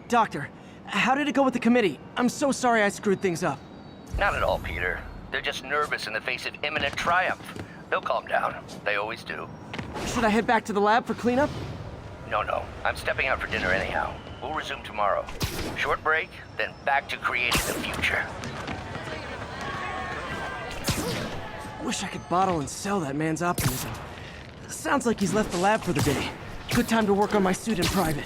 Doctor, how did it go with the committee? I'm so sorry I screwed things up. Not at all, Peter. They're just nervous in the face of imminent triumph. They'll calm down. They always do. Should I head back to the lab for cleanup? No. I'm stepping out for dinner anyhow. We'll resume tomorrow. Short break, then back to creating the future. Wish I could bottle and sell that man's optimism. Sounds like he's left the lab for the day. Good time to work on my suit in private.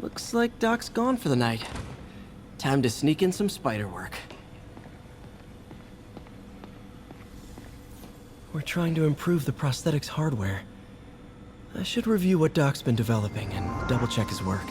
Looks like Doc's gone for the night. Time to sneak in some spider work. We're trying to improve the prosthetics hardware. I should review what Doc's been developing and double-check his work.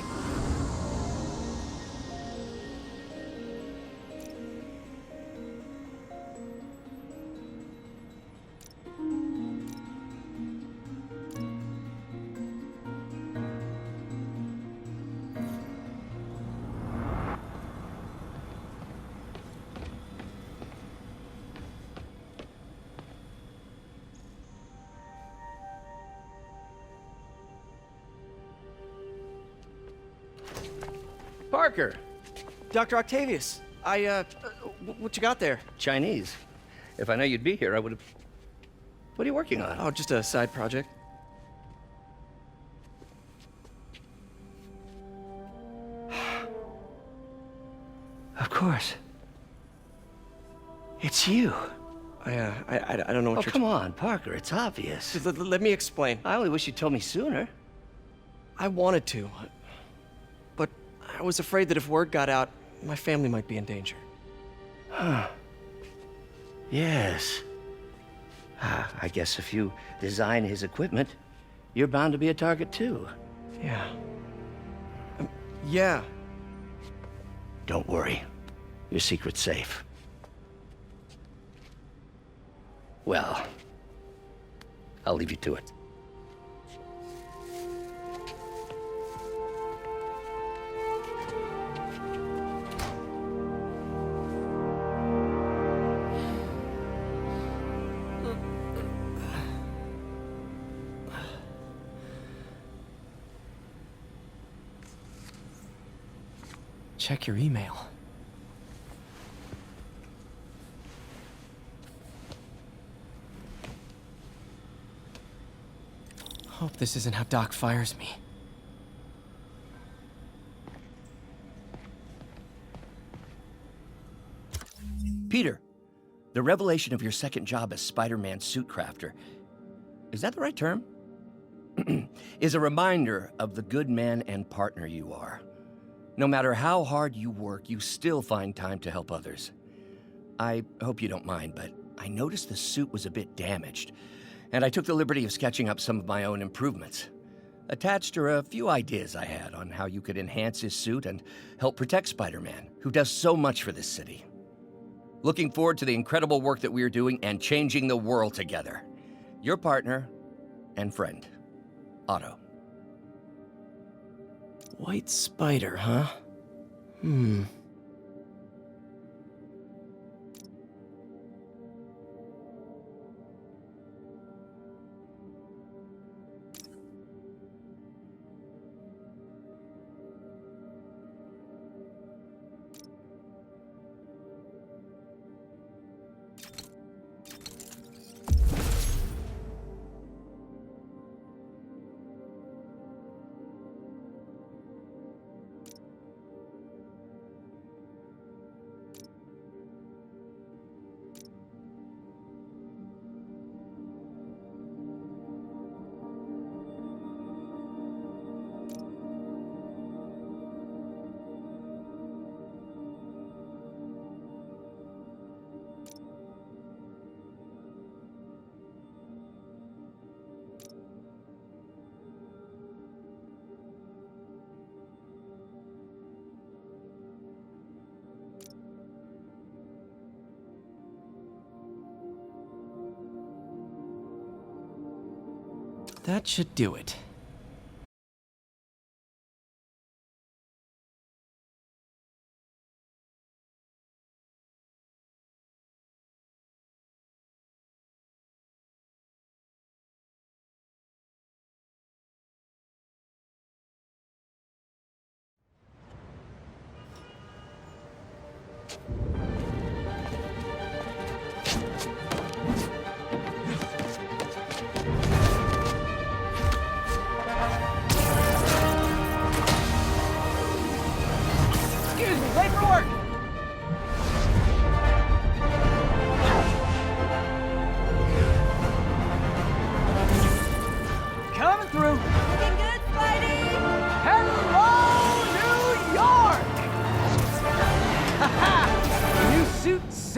Parker! Dr. Octavius, what you got there? Chinese. If I know you'd be here, I would have... What are you working on? Oh, just a side project. Of course. It's you. I don't know what you're... come on, Parker, it's obvious. Let me explain. I only wish you'd told me sooner. I wanted to, but I was afraid that if word got out, my family might be in danger. Huh. Yes. I guess if you design his equipment, you're bound to be a target too. Yeah. Yeah. Don't worry. Your secret's safe. Well, I'll leave you to it. Check your email. Hope this isn't how Doc fires me. Peter, the revelation of your second job as Spider-Man suit crafter, is that the right term? Is a reminder of the good man and partner you are. No matter how hard you work, you still find time to help others. I hope you don't mind, but I noticed the suit was a bit damaged, and I took the liberty of sketching up some of my own improvements. Attached are a few ideas I had on how you could enhance his suit and help protect Spider-Man, who does so much for this city. Looking forward to the incredible work that we are doing and changing the world together. Your partner and friend, Otto. White spider, huh? That should do it.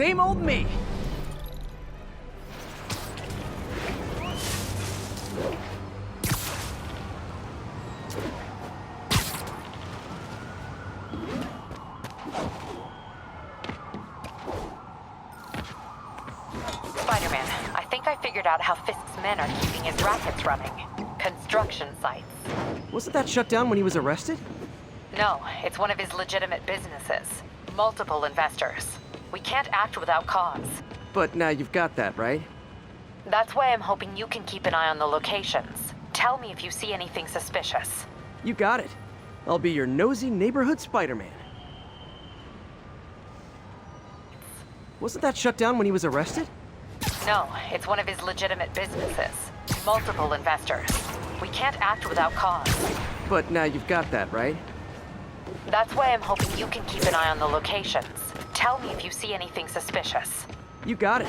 same old me. Spider-Man, I think I figured out how Fisk's men are keeping his rackets running. Construction sites. Wasn't that shut down when he was arrested? No, it's one of his legitimate businesses. Multiple investors. We can't act without cause. But now you've got that, right? That's why I'm hoping you can keep an eye on the locations. Tell me if you see anything suspicious. You got it. I'll be your nosy neighborhood Spider-Man. Wasn't that shut down when he was arrested? No, it's one of his legitimate businesses. Multiple investors. We can't act without cause. But now you've got that, right? That's why I'm hoping you can keep an eye on the locations. Tell me if you see anything suspicious. You got it.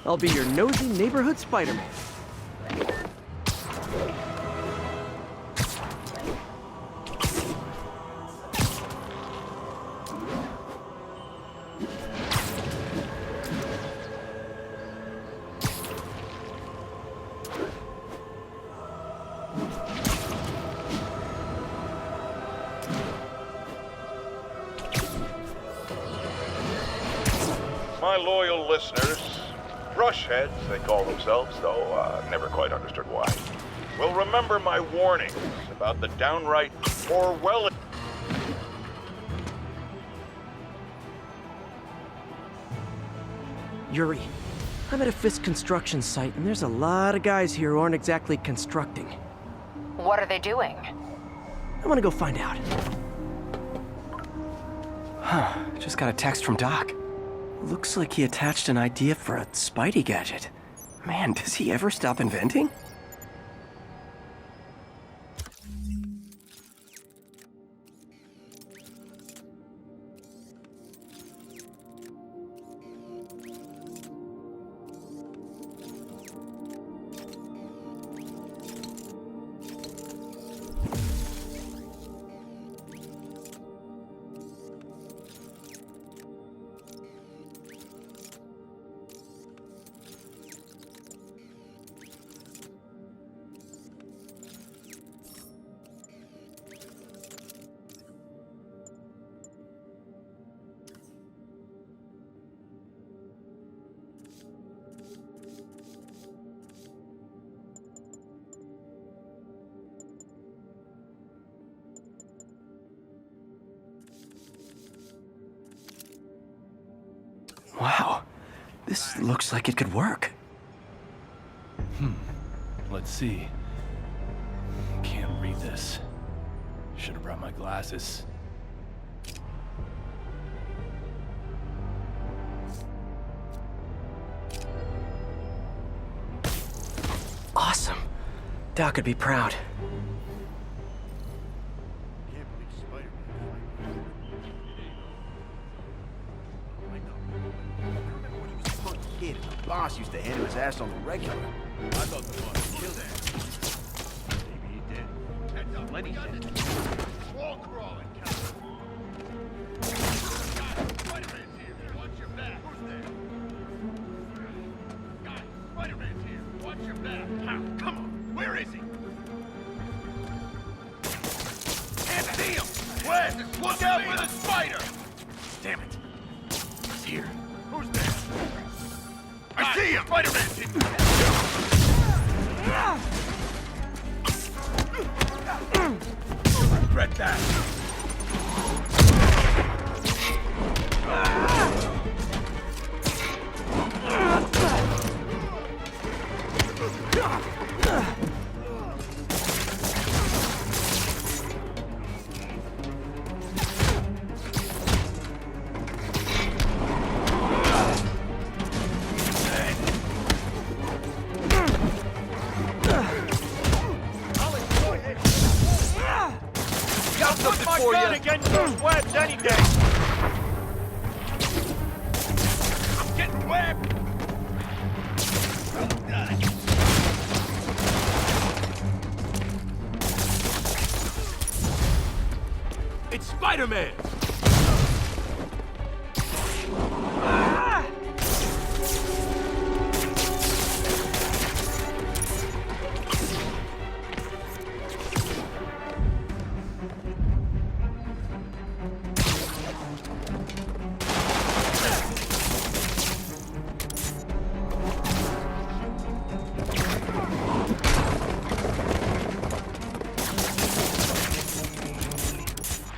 I'll be your nosy neighborhood Spider-Man. My loyal listeners, brushheads they call themselves, though never quite understood why, will remember my warnings about the downright Orwellian. Yuri, I'm at a Fisk construction site, and there's a lot of guys here who aren't exactly constructing. What are they doing? I want to go find out. Huh, just got a text from Doc. Looks like he attached an idea for a Spidey gadget. Man, does he ever stop inventing? Wow, this looks like it could work. Let's see. Can't read this. Should have brought my glasses. Awesome. Doc would be proud. Kid, the boss used to handle his ass on the regular. I thought the boss killed him. Maybe he did. Heads up, plenty shit. Wall crawling, Guys, Spider-Man's here. Watch your back. Who's there? Guys, Spider-Man's here. Watch your back. How? Come on. Where is he? Can't see him. Wes, look out for the spider. Damn it. He's here. Who's there? I see him! Spider-Man's here! Regret that! For you against those webs any day. I'm getting webbed. It's Spider-Man.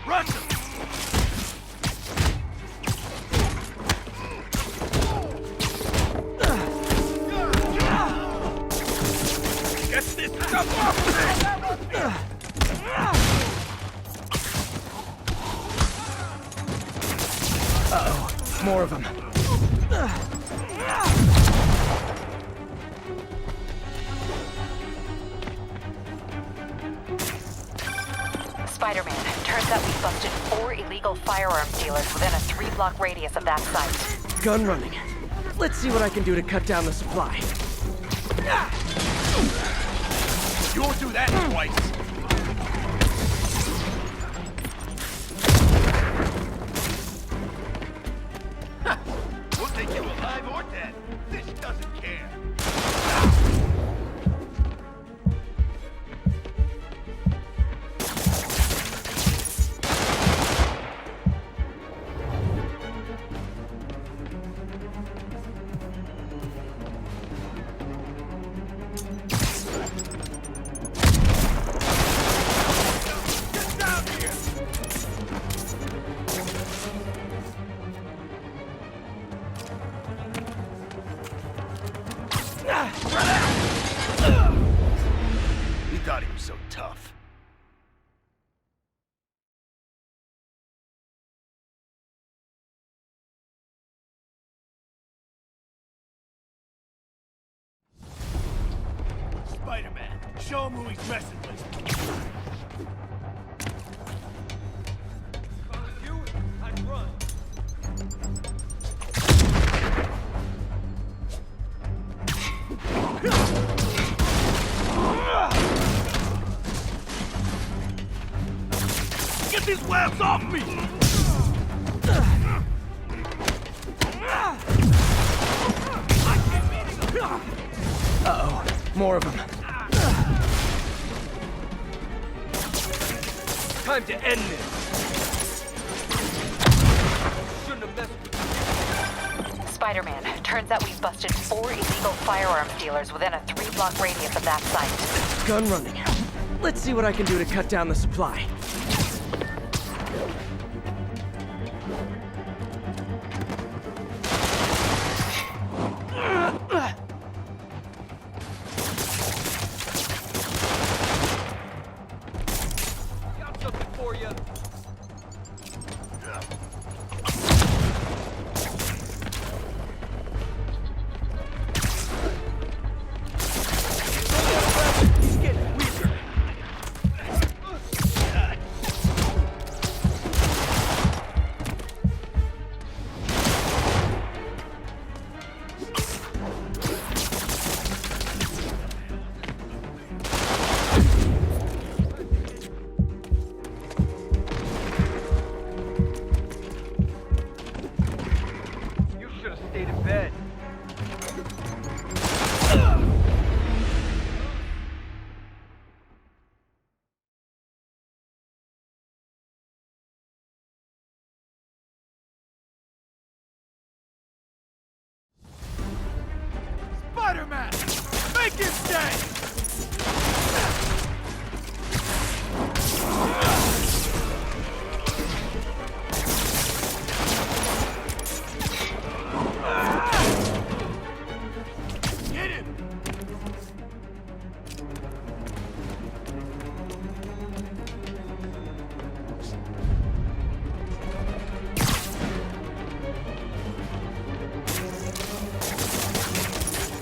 Rush him! Get this stuff off me! Uh-oh, more of them. Spider-Man, turns out we busted 4 illegal firearms dealers within a 3-block radius of that site. Gun running. Let's see what I can do to cut down the supply. You won't do that twice. We'll take you alive or dead. This doesn't care. He thought he was so tough. Spider-Man, show him who he's messing with. If I was you, I'd run. Get these webs off me! Uh-oh, more of them. Time to end this. Shouldn't have messed with you. Spider-Man, turns out we've busted 4 illegal firearms dealers within a 3-block radius of that site. Gun running. Let's see what I can do to cut down the supply. Got something for you. He's getting weaker. You should have stayed in bed. Spider-Man! Make him stay! Get him!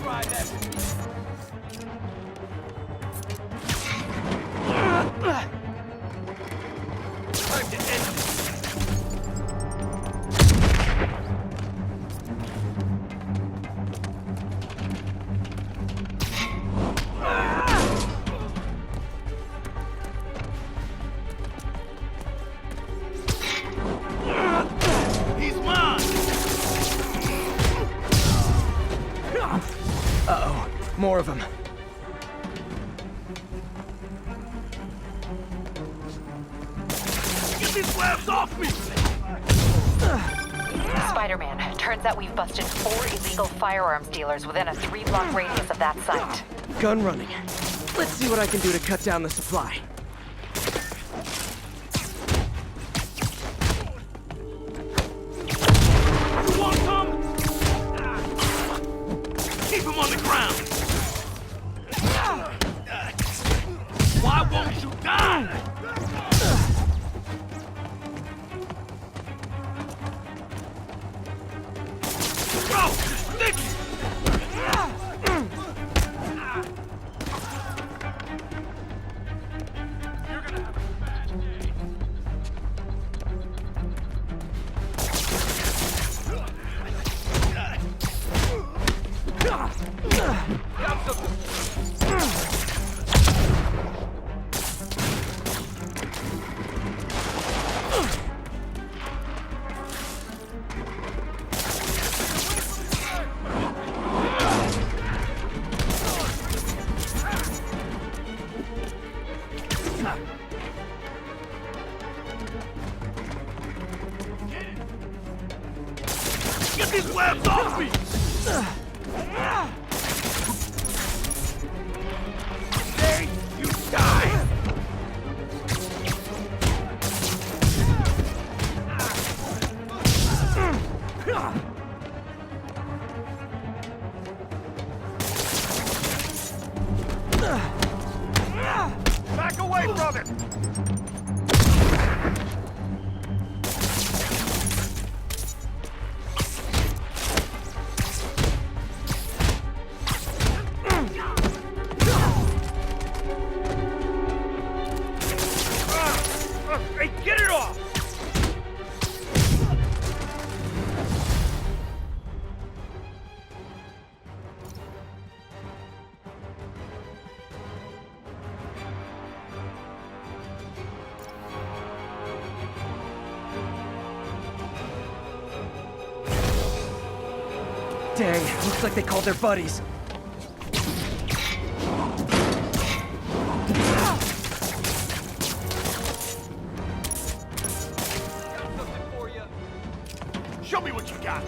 Try that. Time to end this. He's mine! Uh-oh, more of them. Get these webs off me! Spider-Man, turns out we've busted 4 illegal firearms dealers within a 3-block radius of that site. Gun running. Let's see what I can do to cut down the supply. Get these webs off me! Today, you die! Back away from it! Hey, get it off! Dang, looks like they called their buddies. Show me what you got.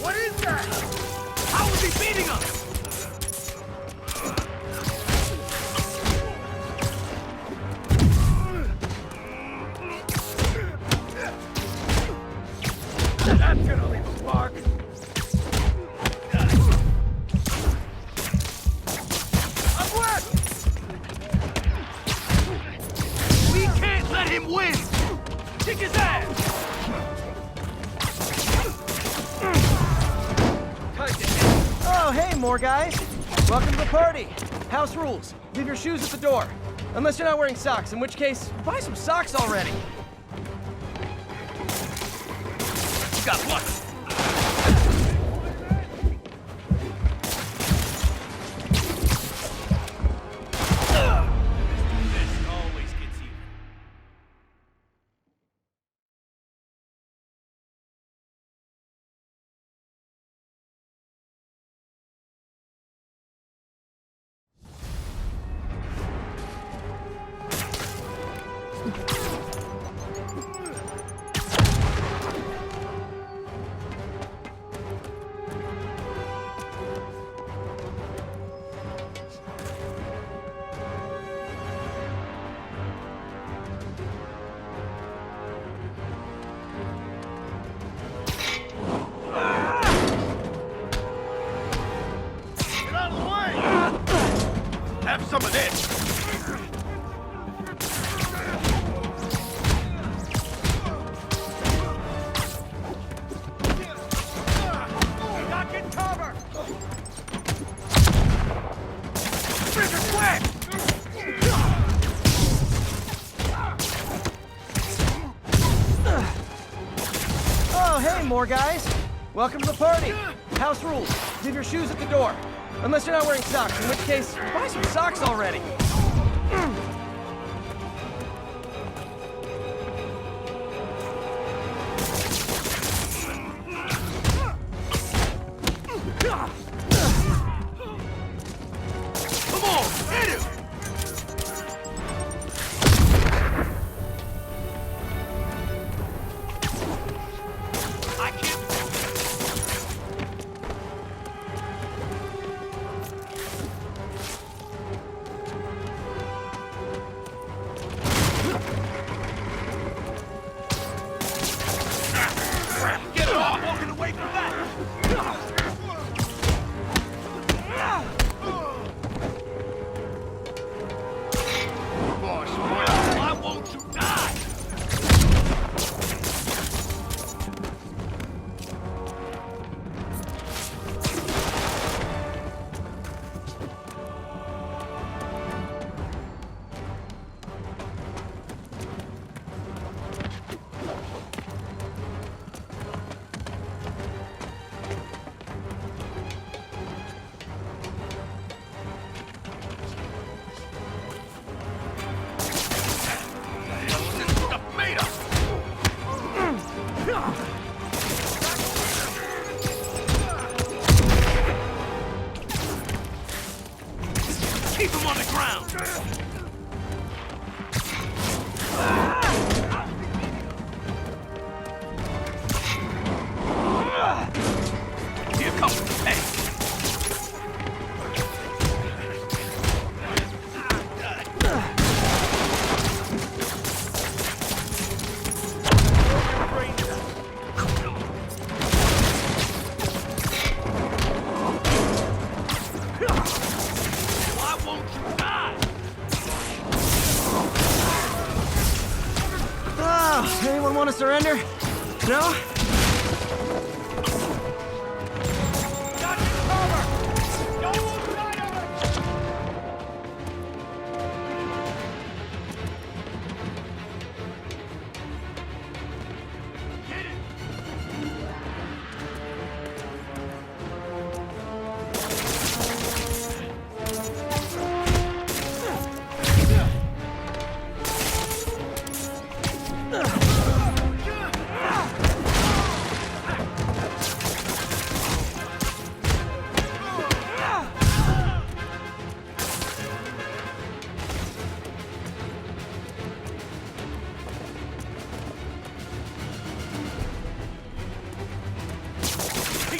What is that? How is he beating us? That's gonna leave a mark. We can't let him win! Kick his ass! Oh, hey, more guys. Welcome to the party. House rules. Leave your shoes at the door. Unless you're not wearing socks, in which case, buy some socks already. Got luck! This always gets even. Have some of this! Not get cover! Trigger quick! Oh, hey, more guys. Welcome to the party. House rules. Leave your shoes at the door. Unless you're not wearing socks, in which case, buy some socks already. Come on, hit him! I can't... Get it off! Walking away from that! down! Here comes the pain. Why won't you die? Oh, anyone want to surrender? No?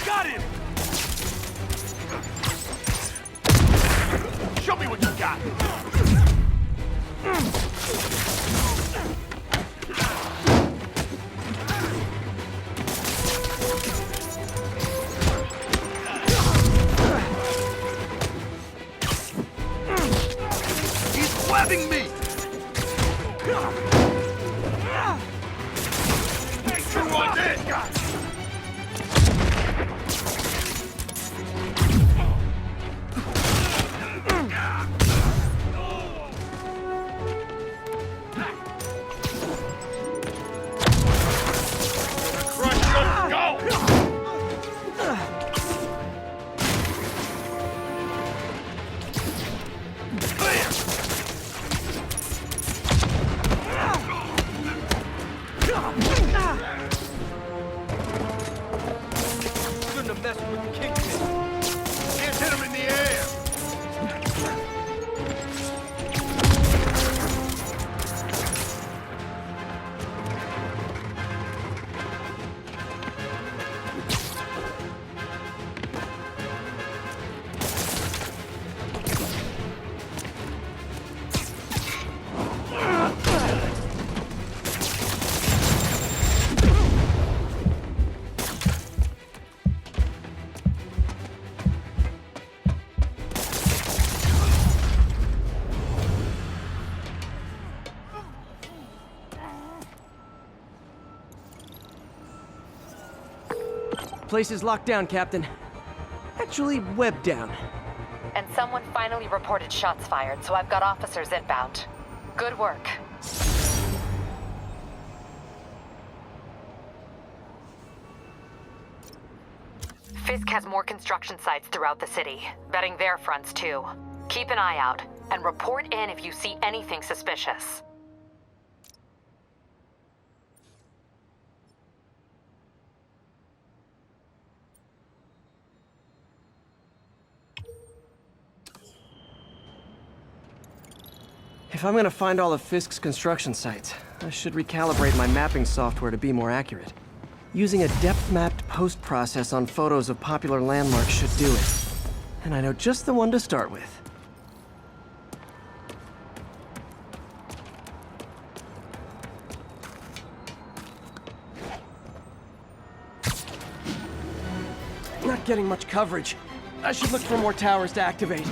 Got him! Show me what you got! He's webbing me! You want this? Shouldn't have messed with the Kingpin. Can't hit him in the air! Place is locked down, Captain. Actually, webbed down. And someone finally reported shots fired, so I've got officers inbound. Good work. Fisk has more construction sites throughout the city, vetting their fronts too. Keep an eye out, and report in if you see anything suspicious. If I'm gonna find all of Fisk's construction sites, I should recalibrate my mapping software to be more accurate. Using a depth-mapped post-process on photos of popular landmarks should do it. And I know just the one to start with. Not getting much coverage. I should look for more towers to activate.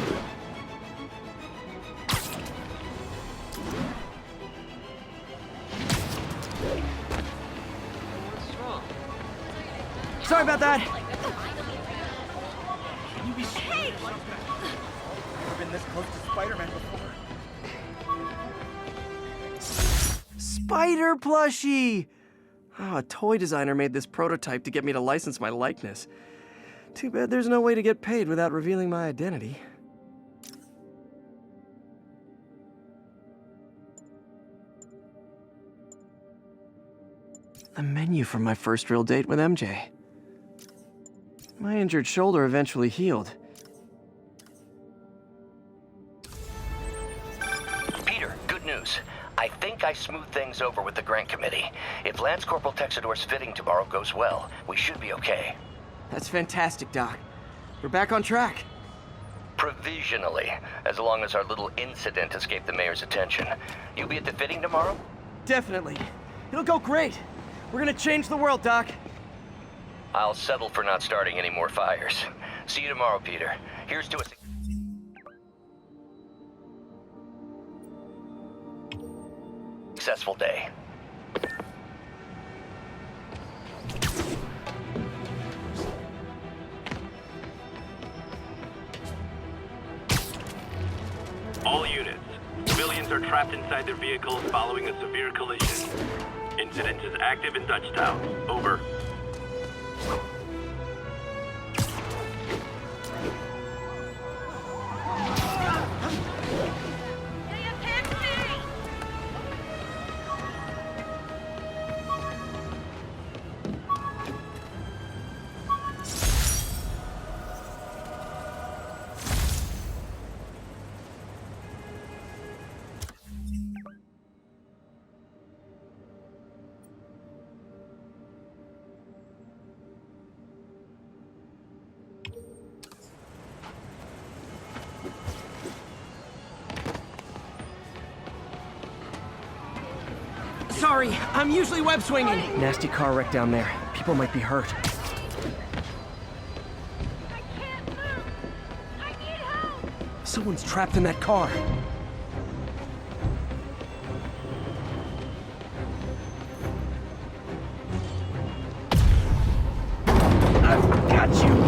Sorry about that. Can you be serious? Never been this close to Spider-Man before. Spider plushie! Oh, a toy designer made this prototype to get me to license my likeness. Too bad there's no way to get paid without revealing my identity. The menu from my first real date with MJ. My injured shoulder eventually healed. think I smoothed things over with the grant committee. If Lance Corporal Texador's fitting tomorrow goes well, we should be okay. That's fantastic, Doc. We're back on track. Provisionally, as long as our little incident escaped the mayor's attention. You'll be at the fitting tomorrow? Definitely. It'll go great. We're gonna change the world, Doc. I'll settle for not starting any more fires. See you tomorrow, Peter. Here's to a successful day. All units. Civilians are trapped inside their vehicles following a severe collision. Incident is active in Dutchtown. Over. Sorry, I'm usually web swinging. Nasty car wreck down there. People might be hurt. Someone's trapped in that car. I've got you.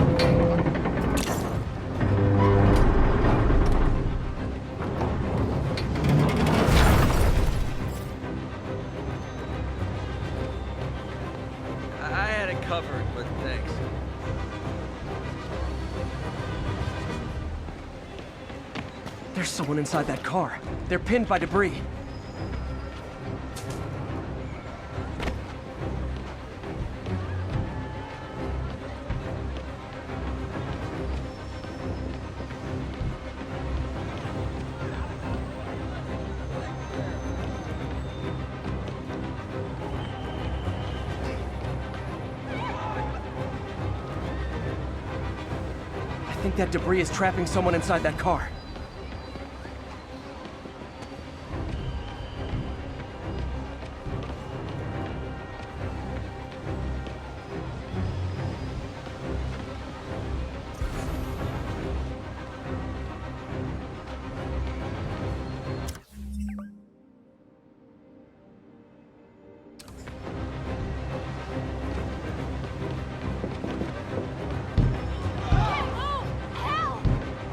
Covered, but thanks. There's someone inside that car. They're pinned by debris. I think that debris is trapping someone inside that car.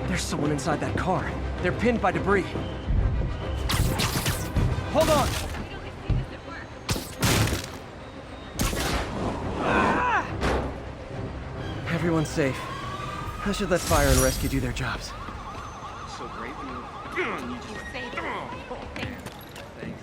There's someone inside that car. They're pinned by debris. Hold on! Everyone's safe. I should let fire and rescue do their jobs. So great when you just saved it. Thanks.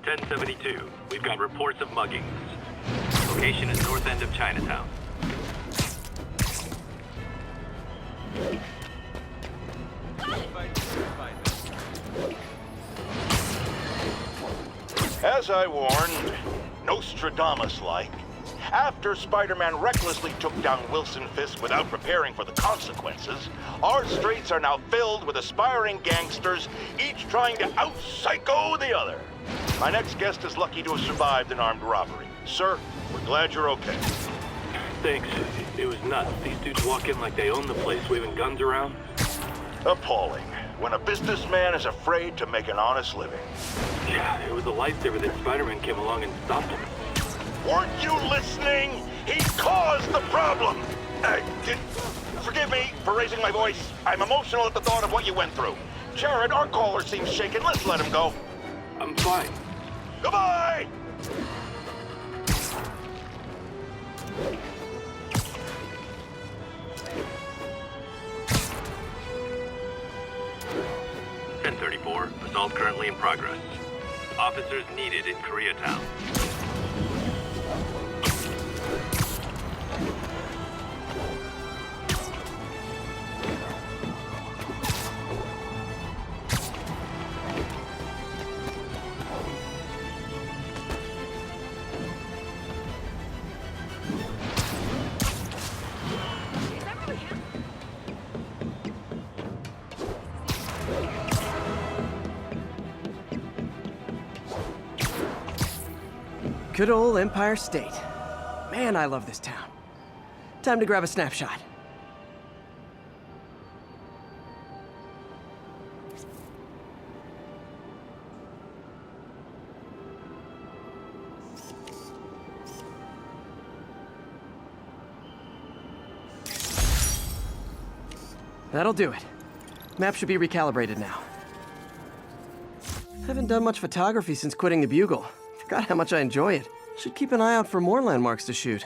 1072. We've got reports of muggings. Location is north end of Chinatown. As I warned, Nostradamus-like, after Spider-Man recklessly took down Wilson Fisk without preparing for the consequences, our streets are now filled with aspiring gangsters, each trying to out-psycho the other. My next guest is lucky to have survived an armed robbery. Sir, we're glad you're okay. Thanks. It was nuts. These dudes walk in like they own the place, waving guns around. Appalling. When a businessman is afraid to make an honest living. Yeah, it was a lifesaver that Spider-Man came along and stopped him. Weren't you listening? He caused the problem! Forgive me for raising my voice. I'm emotional at the thought of what you went through. Jared, our caller seems shaken. Let's let him go. I'm fine. Goodbye! Assault currently in progress. Officers needed in Koreatown. Good old Empire State. Man, I love this town. Time to grab a snapshot. That'll do it. Map should be recalibrated now. Haven't done much photography since quitting the Bugle. Forgot how much I enjoy it. Should keep an eye out for more landmarks to shoot.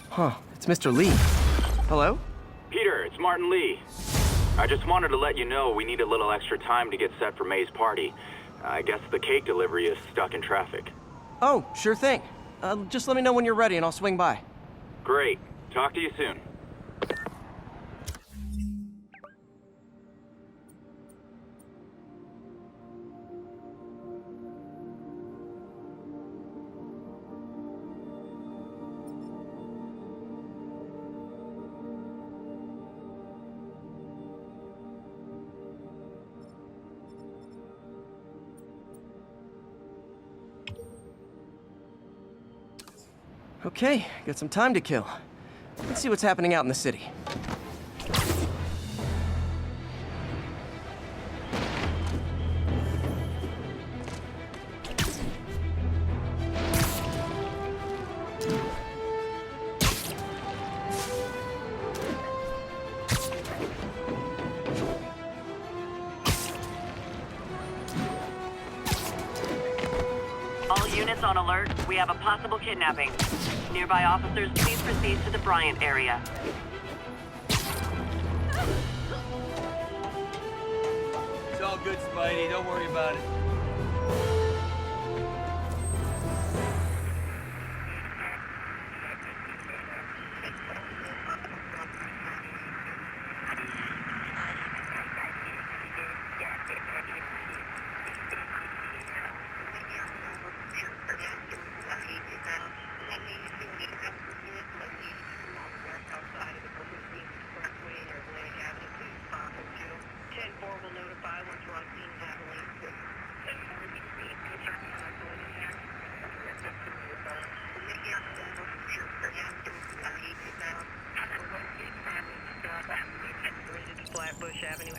Huh, it's Mr. Lee. Hello? Peter, it's Martin Lee. I just wanted to let you know we need a little extra time to get set for May's party. I guess the cake delivery is stuck in traffic. Oh, sure thing. Just let me know when you're ready and I'll swing by. Great. Talk to you soon. Okay, got some time to kill. Let's see what's happening out in the city. All units on alert. We have a possible kidnapping. Nearby officers, please proceed to the Bryant area. It's all good, Spidey. Don't worry about it. Flatbush Avenue.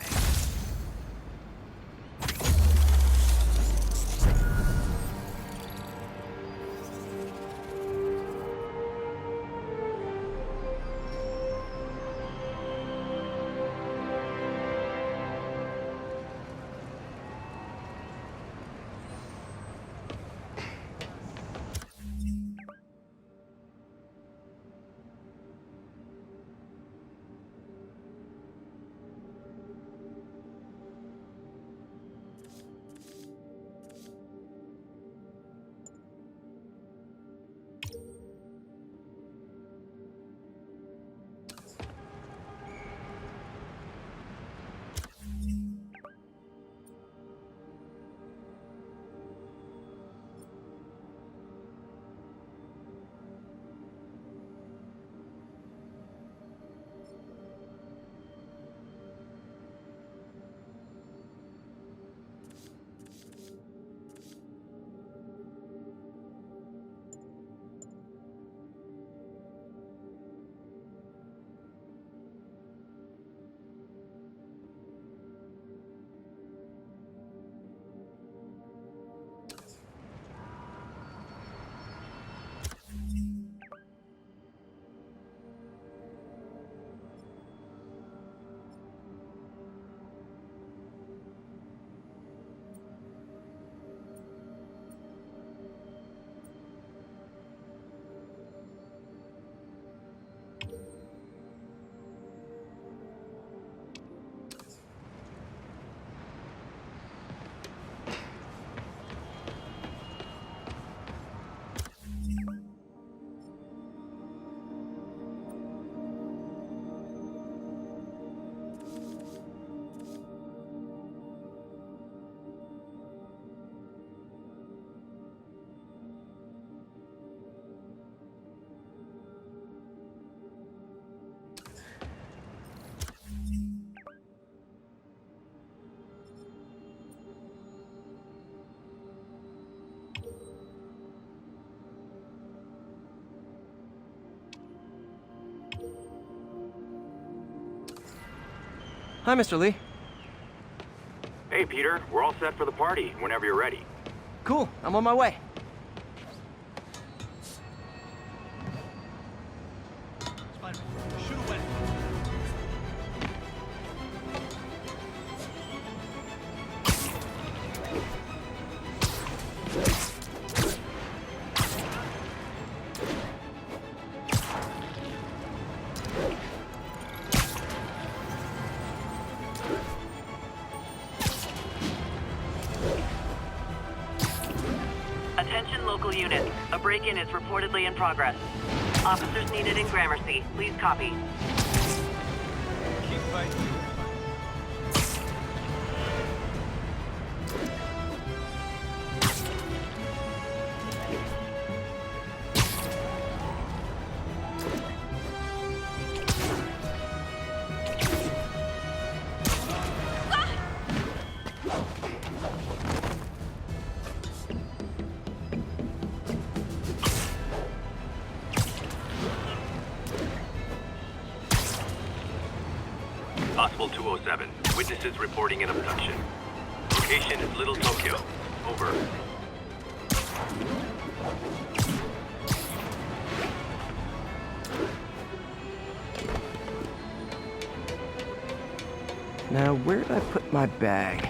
Hi, Mr. Lee. Hey, Peter. We're all set for the party whenever you're ready. Cool, I'm on my way. Spiderman, shoot away. Attention local units. A break-in is reportedly in progress. Officers needed in Gramercy. Please copy. Keep fighting. Possible 207. Witnesses reporting an abduction. Location is Little Tokyo. Over. Now, where did I put my bag?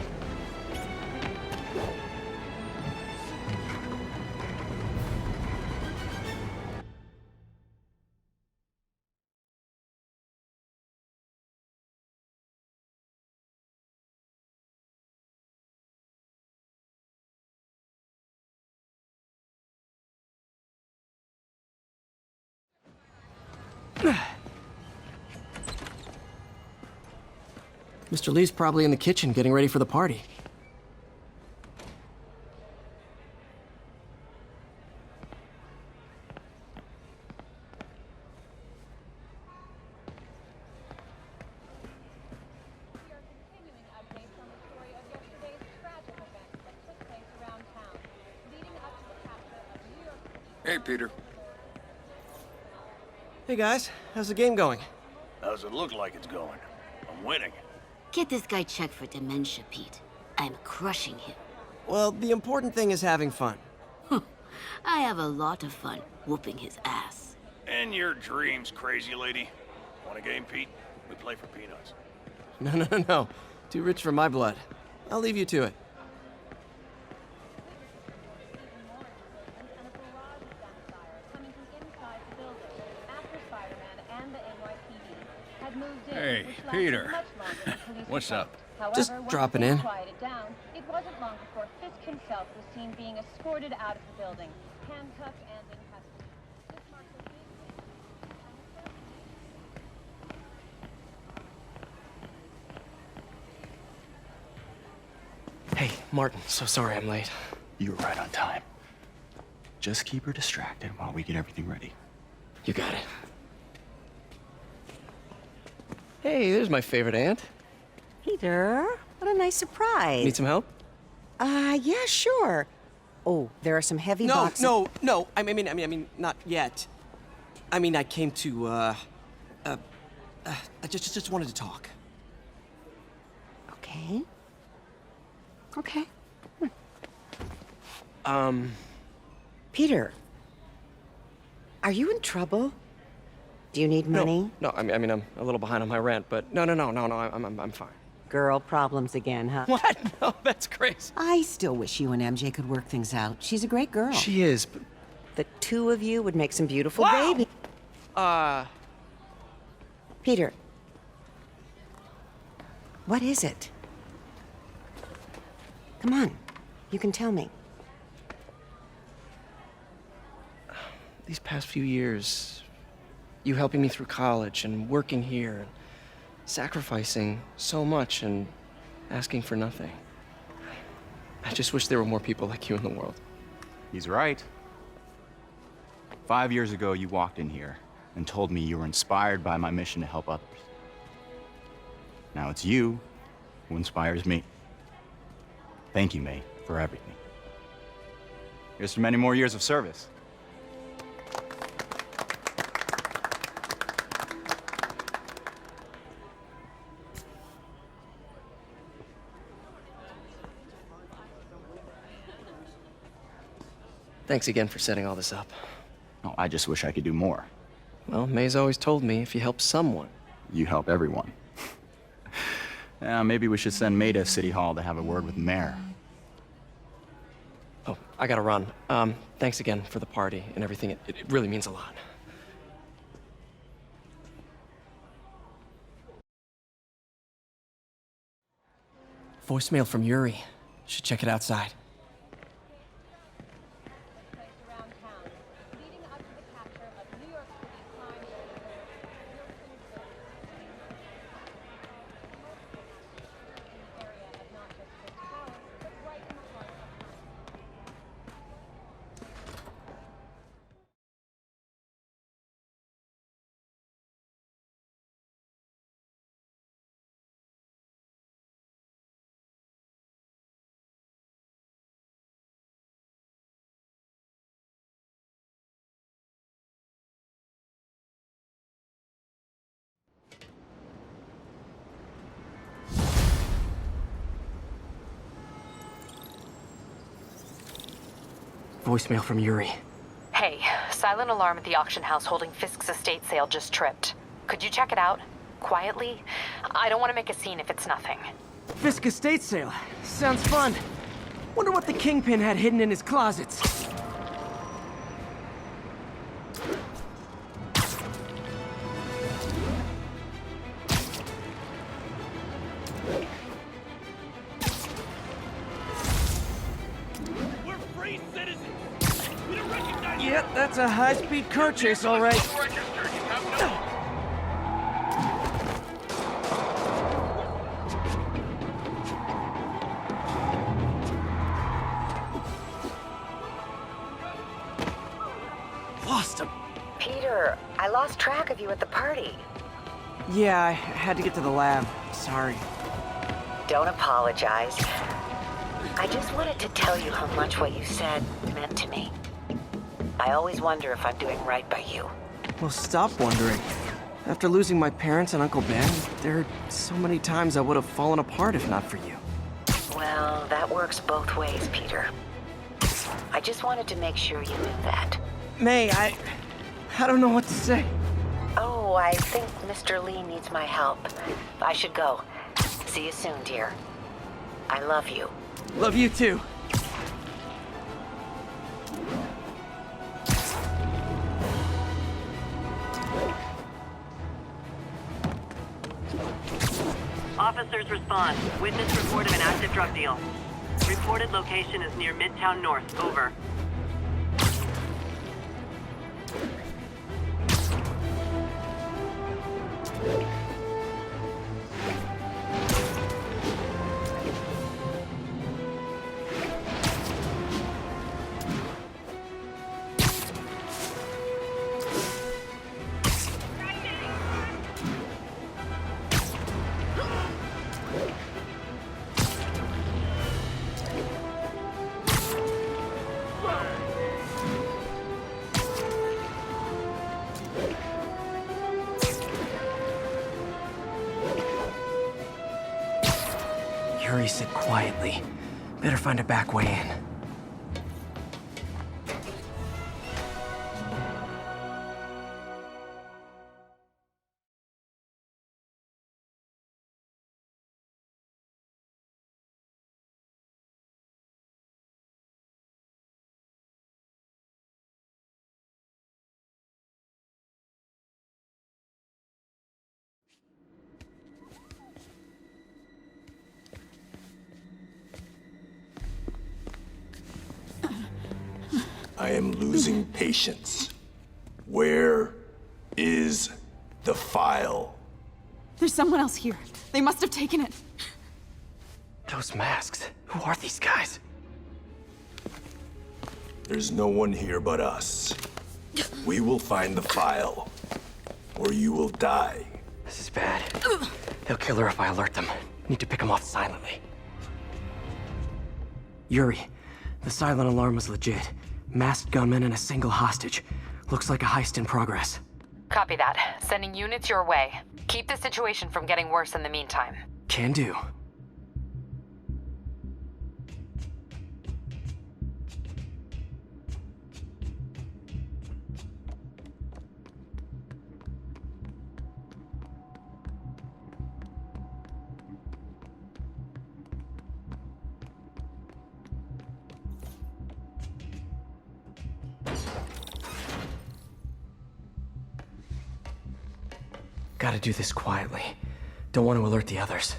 Mr. Lee's probably in the kitchen getting ready for the party. Hey, Peter. Hey guys, how's the game going? How's it look like it's going? I'm winning. Get this guy checked for dementia, Pete. I'm crushing him. Well, the important thing is having fun. I have a lot of fun whooping his ass. In your dreams, crazy lady. Want a game, Pete? We play for peanuts. No. Too rich for my blood. I'll leave you to it. Hey, Peter. What's up? Just dropping in. It wasn't long before Fisk himself was seen being escorted out of the building, handcuffed and in custody. This marks a big... Hey, Martin, so sorry I'm late. You were right on time. Just keep her distracted while we get everything ready. You got it. Hey, there's my favorite aunt. Peter, what a nice surprise. Need some help? Yeah, sure. Oh, there are some heavy boxes. No. I mean, not yet. I mean, I came to, I just wanted to talk. Okay. Okay. Peter, are you in trouble? Do you need money? No, I mean, I'm a little behind on my rent, but no, I'm fine. Girl problems again, huh? What? No, that's crazy. I still wish you and MJ could work things out. She's a great girl. She is, but... The two of you would make some beautiful babies. Peter. What is it? Come on. You can tell me. These past few years, you helping me through college and working here, sacrificing so much and asking for nothing. I just wish there were more people like you in the world. He's right. 5 years ago, you walked in here and told me you were inspired by my mission to help others. Now it's you who inspires me. Thank you, May, for everything. Here's to many more years of service. Thanks again for setting all this up. Oh, I just wish I could do more. Well, May's always told me if you help someone... You help everyone. Maybe we should send May to City Hall to have a word with the mayor. Oh, I gotta run. Thanks again for the party and everything. It really means a lot. Voicemail from Yuri. Should check it outside. voicemail from Yuri. Hey, silent alarm at the auction house holding Fisk's estate sale just tripped. Could you check it out? Quietly? I don't want to make a scene if it's nothing. Fisk estate sale. Sounds fun. Wonder what the Kingpin had hidden in his closets. We're free citizens. We don't recognize Yep, that's a high-speed car chase, all right. Lost him. Peter, I lost track of you at the party. Yeah, I had to get to the lab. Sorry. Don't apologize. I just wanted to tell you how much what you said meant to me. I always wonder if I'm doing right by you. Well, stop wondering. After losing my parents and Uncle Ben, there are so many times I would have fallen apart if not for you. Well, that works both ways, Peter. I just wanted to make sure you knew that. May, I don't know what to say. Oh, I think Mr. Lee needs my help. I should go. See you soon, dear. I love you. Love you too. Officers respond. Witness report of an active drug deal. Reported location is near Midtown North. Over. Yuri said quietly. Better find a back way in. I am losing patience. Where is the file? There's someone else here. They must have taken it. Those masks. Who are these guys? There's no one here but us. We will find the file, or you will die. This is bad. They'll kill her if I alert them. Need to pick them off silently. Yuri, the silent alarm was legit. Masked gunmen and a single hostage. Looks like a heist in progress. Copy that. Sending units your way. Keep the situation from getting worse in the meantime. Can do. Gotta do this quietly. Don't want to alert the others.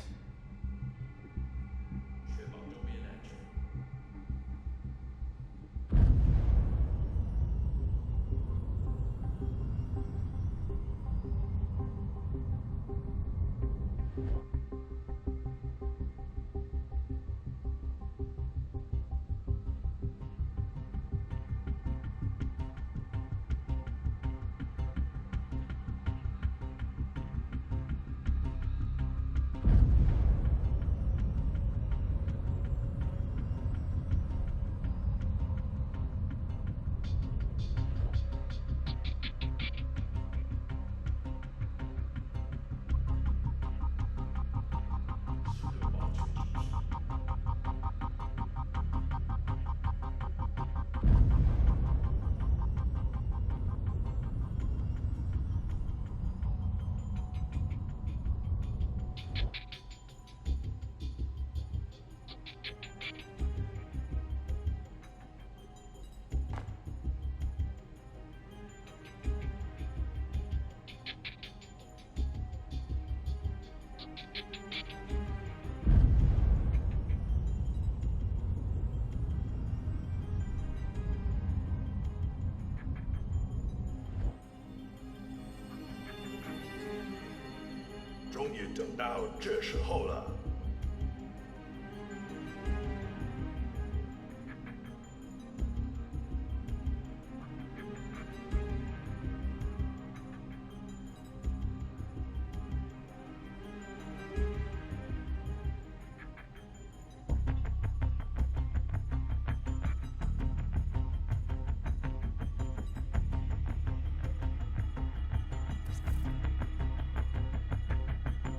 终于等到这时候了。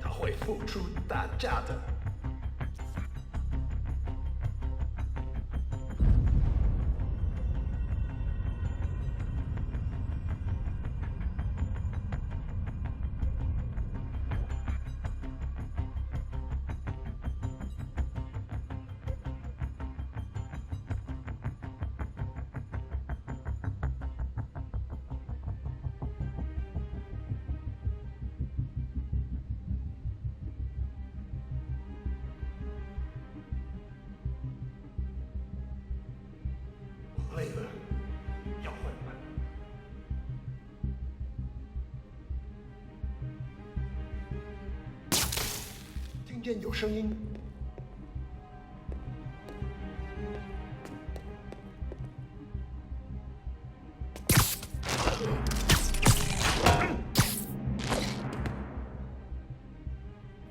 他会付出代价的。累了，要换班。听见有声音。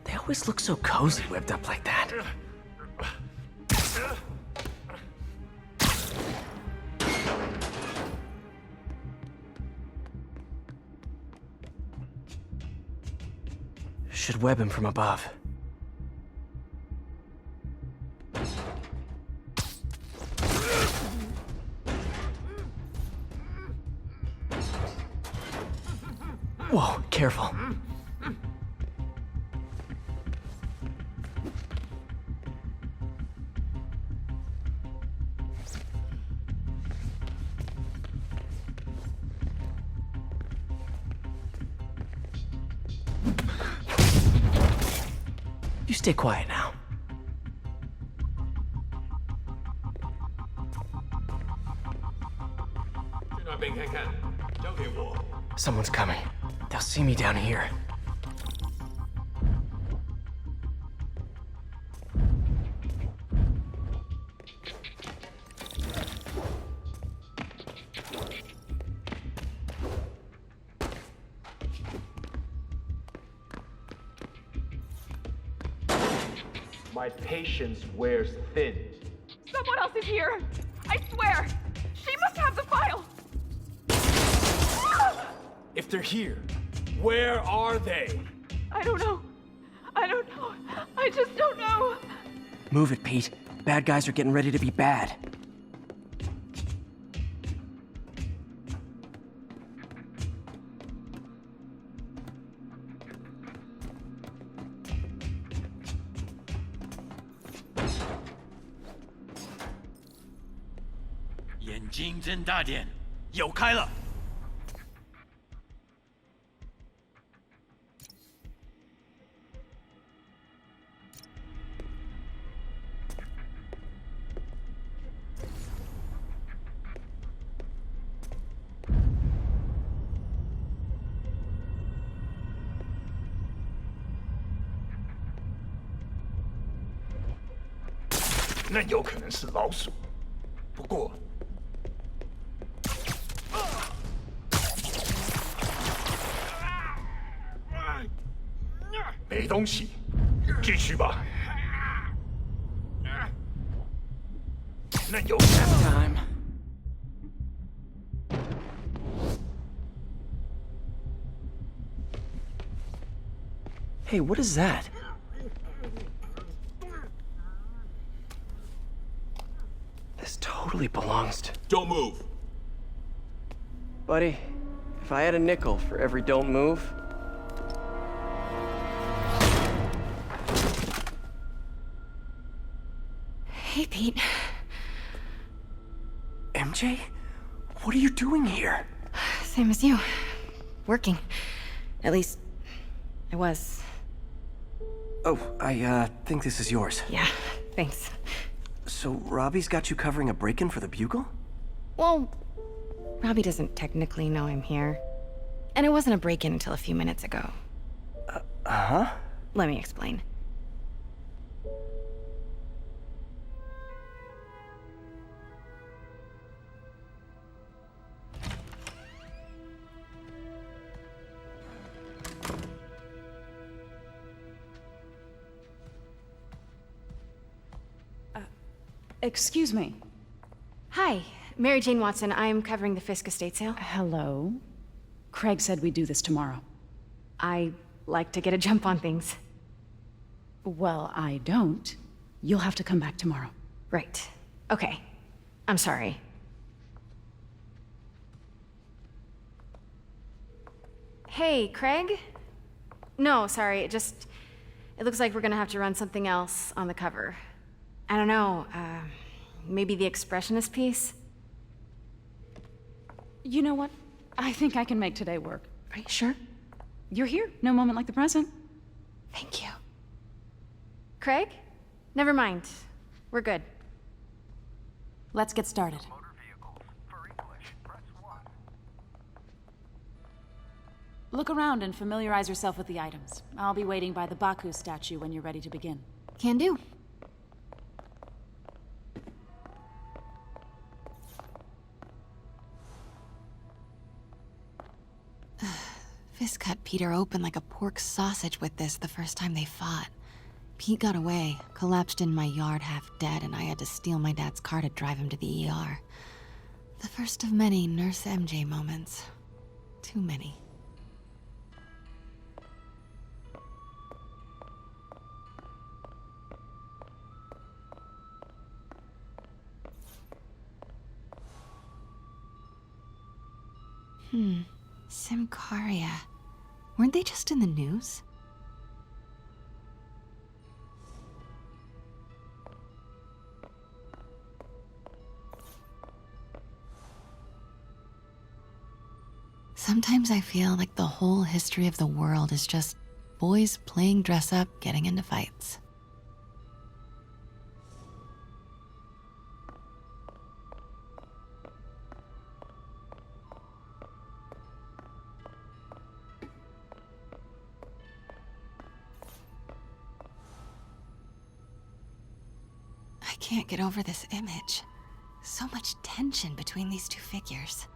They always look so cozy whipped up like that. Should web him from above. Whoa, careful. You stay quiet now. Someone's coming. They'll see me down here. My patience wears thin. Someone else is here! I swear! She must have the file! If they're here, where are they? I don't know. I don't know. I just don't know. Move it, Pete. Bad guys are getting ready to be bad. "那有可能是老鼠，不过没东西，继续吧。那有 time. Hey, what is that? This totally belongs to... Don't move. Buddy, if I had a nickel for every don't move... Hey, Pete. MJ? What are you doing here? Same as you. Working. At least, I was. Oh, I think this is yours. Yeah, thanks. So Robbie's got you covering a break-in for the Bugle? Well, Robbie doesn't technically know I'm here. And it wasn't a break-in until a few minutes ago. Huh? Let me explain. Excuse me. Hi, Mary Jane Watson. I'm covering the Fisk estate sale. Hello. Craig said we'd do this tomorrow. I like to get a jump on things. Well, I don't. You'll have to come back tomorrow. Right. Okay. I'm sorry. Hey, Craig? No, sorry, it looks like we're gonna have to run something else on the cover. I don't know, maybe the expressionist piece? You know what? I think I can make today work. Are you sure? You're here. No moment like the present. Thank you. Craig? Never mind. We're good. Let's get started. Look around and familiarize yourself with the items. I'll be waiting by the Baku statue when you're ready to begin. Can do. Fisk cut Peter open like a pork sausage with this the first time they fought. Pete got away, collapsed in my yard half dead, and I had to steal my dad's car to drive him to the ER. The first of many Nurse MJ moments. Too many. Simcaria. Weren't they just in the news? Sometimes I feel like the whole history of the world is just boys playing dress up, getting into fights. I can't get over this image. So much tension between these two figures.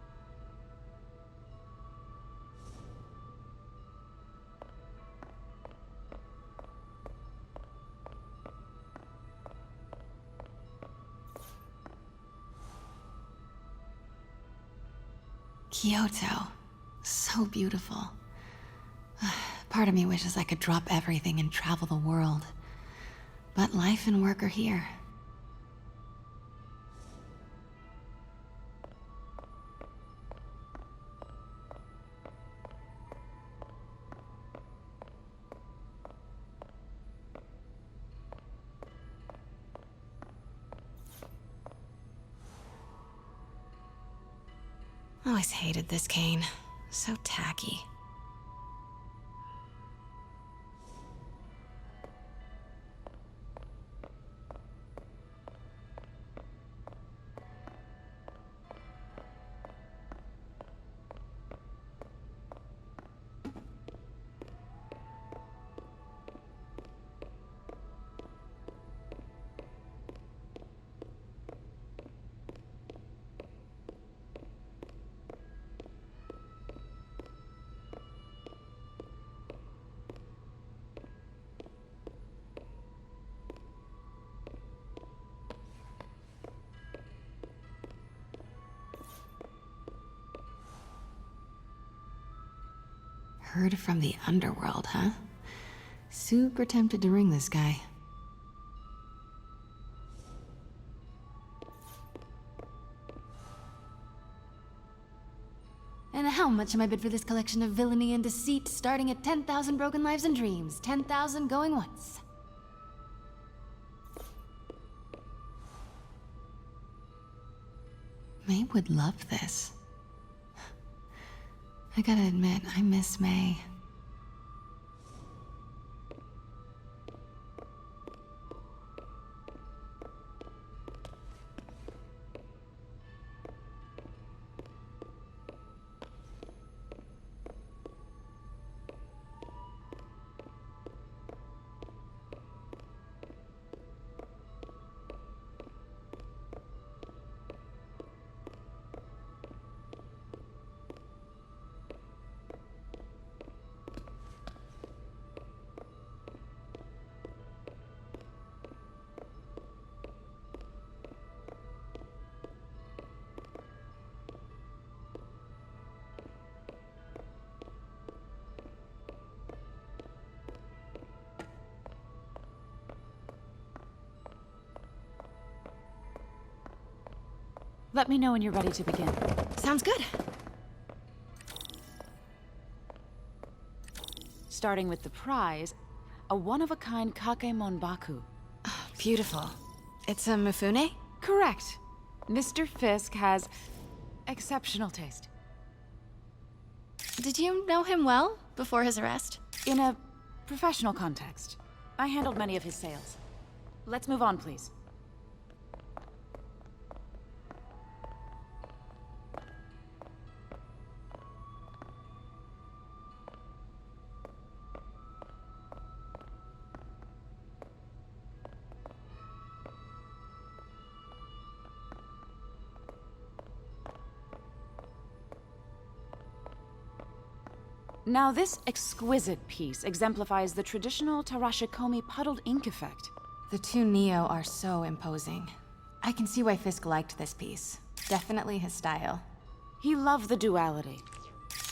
Kyoto. So beautiful. Part of me wishes I could drop everything and travel the world. But life and work are here. Always hated this cane. So tacky. Heard from the underworld, huh? Super tempted to ring this guy. And how much am I bid for this collection of villainy and deceit, starting at 10,000 broken lives and dreams, 10,000 going once? May would love this. I gotta admit, I miss May. Let me know when you're ready to begin. Sounds good. Starting with the prize, a one-of-a-kind Kakemon Baku. Beautiful. It's a Mifune? Correct. Mr. Fisk has exceptional taste. Did you know him well before his arrest? In a professional context, I handled many of his sales. Let's move on, please. Now, this exquisite piece exemplifies the traditional Tarashikomi puddled ink effect. The two Neo are so imposing. I can see why Fisk liked this piece. Definitely his style. He loved the duality.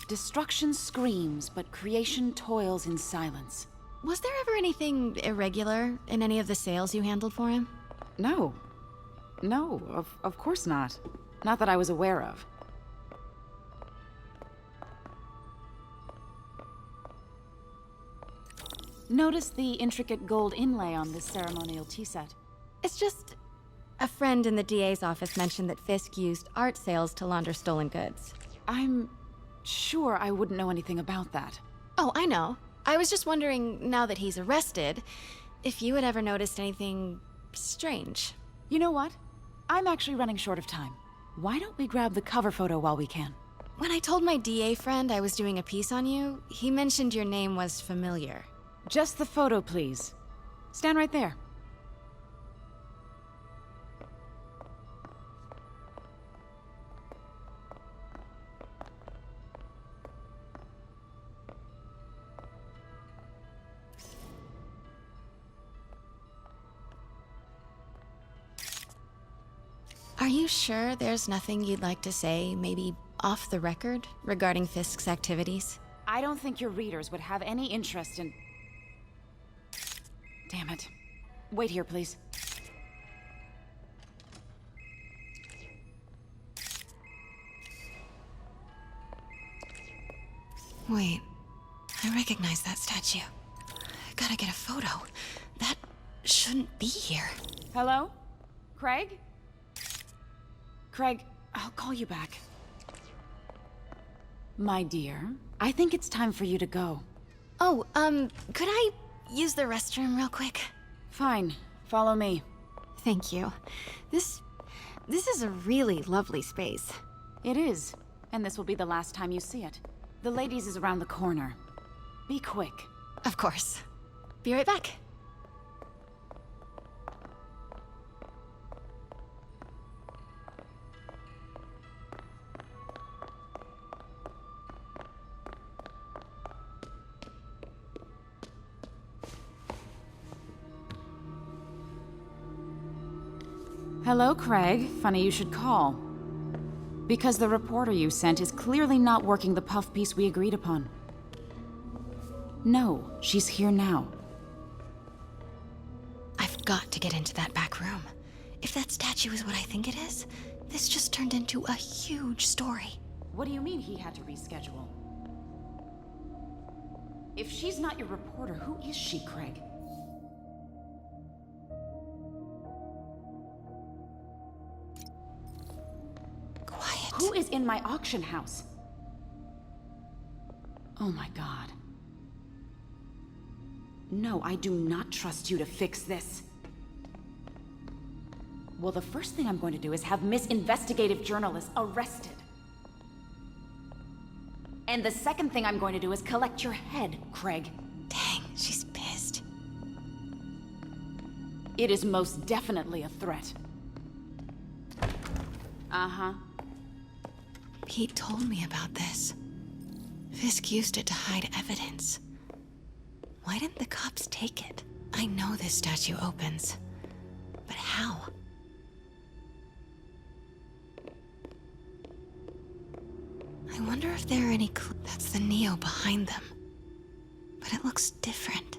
Destruction screams, but creation toils in silence. Was there ever anything irregular in any of the sales you handled for him? No. No, of course not. Not that I was aware of. Notice the intricate gold inlay on this ceremonial tea set. It's just... a friend in the DA's office mentioned that Fisk used art sales to launder stolen goods. I'm sure I wouldn't know anything about that. Oh, I know. I was just wondering, now that he's arrested, if you had ever noticed anything strange. You know what? I'm actually running short of time. Why don't we grab the cover photo while we can? When I told my DA friend I was doing a piece on you, he mentioned your name was familiar. Just the photo, please. Stand right there. Are you sure there's nothing you'd like to say, maybe off the record, regarding Fisk's activities? I don't think your readers would have any interest in... Damn it. Wait here, please. Wait. I recognize that statue. I gotta get a photo. That shouldn't be here. Hello? Craig? Craig, I'll call you back. My dear, I think it's time for you to go. Oh, could I use the restroom real quick? Fine. Follow me. Thank you. This is a really lovely space. It is. And this will be the last time you see it. The ladies is around the corner. Be quick. Of course. Be right back. Hello, Craig. Funny you should call. Because the reporter you sent is clearly not working the puff piece we agreed upon. No, she's here now. I've got to get into that back room. If that statue is what I think it is, this just turned into a huge story. What do you mean he had to reschedule? If she's not your reporter, who is she, Craig? Who is in my auction house? Oh my god. No, I do not trust you to fix this. Well, the first thing I'm going to do is have Miss Investigative Journalist arrested. And the second thing I'm going to do is collect your head, Craig. Dang, she's pissed. It is most definitely a threat. Uh-huh. Pete told me about this. Fisk used it to hide evidence. Why didn't the cops take it? I know this statue opens. But how? I wonder if there are any clues. That's the Neo behind them. But it looks different.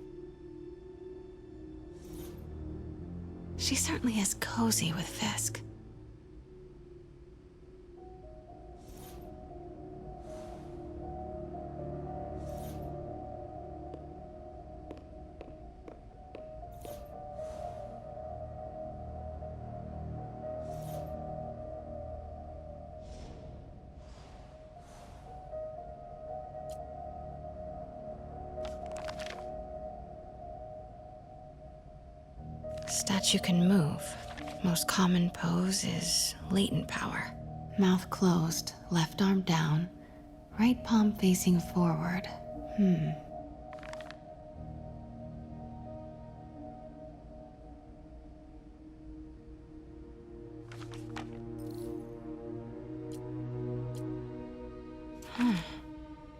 She certainly is cozy with Fisk. Statue can move. Most common pose is latent power. Mouth closed, left arm down, right palm facing forward.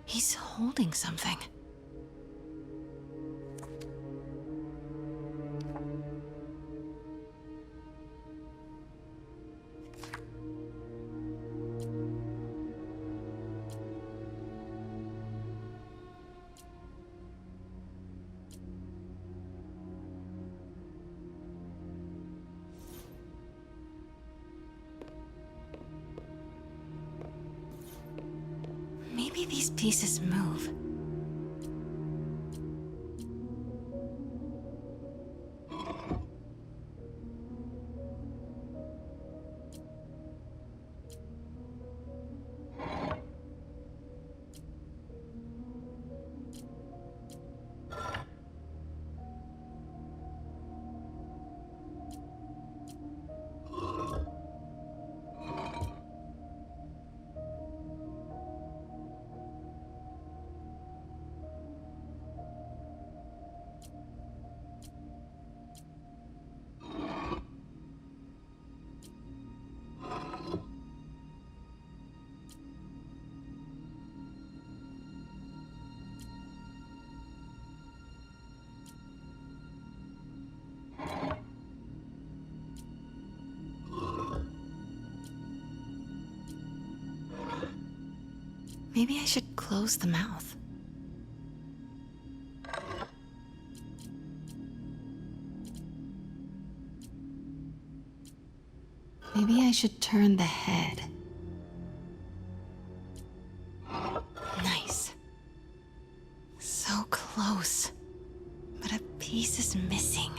He's holding something. Maybe these pieces move. Maybe I should close the mouth. Maybe I should turn the head. Nice. So close. But a piece is missing.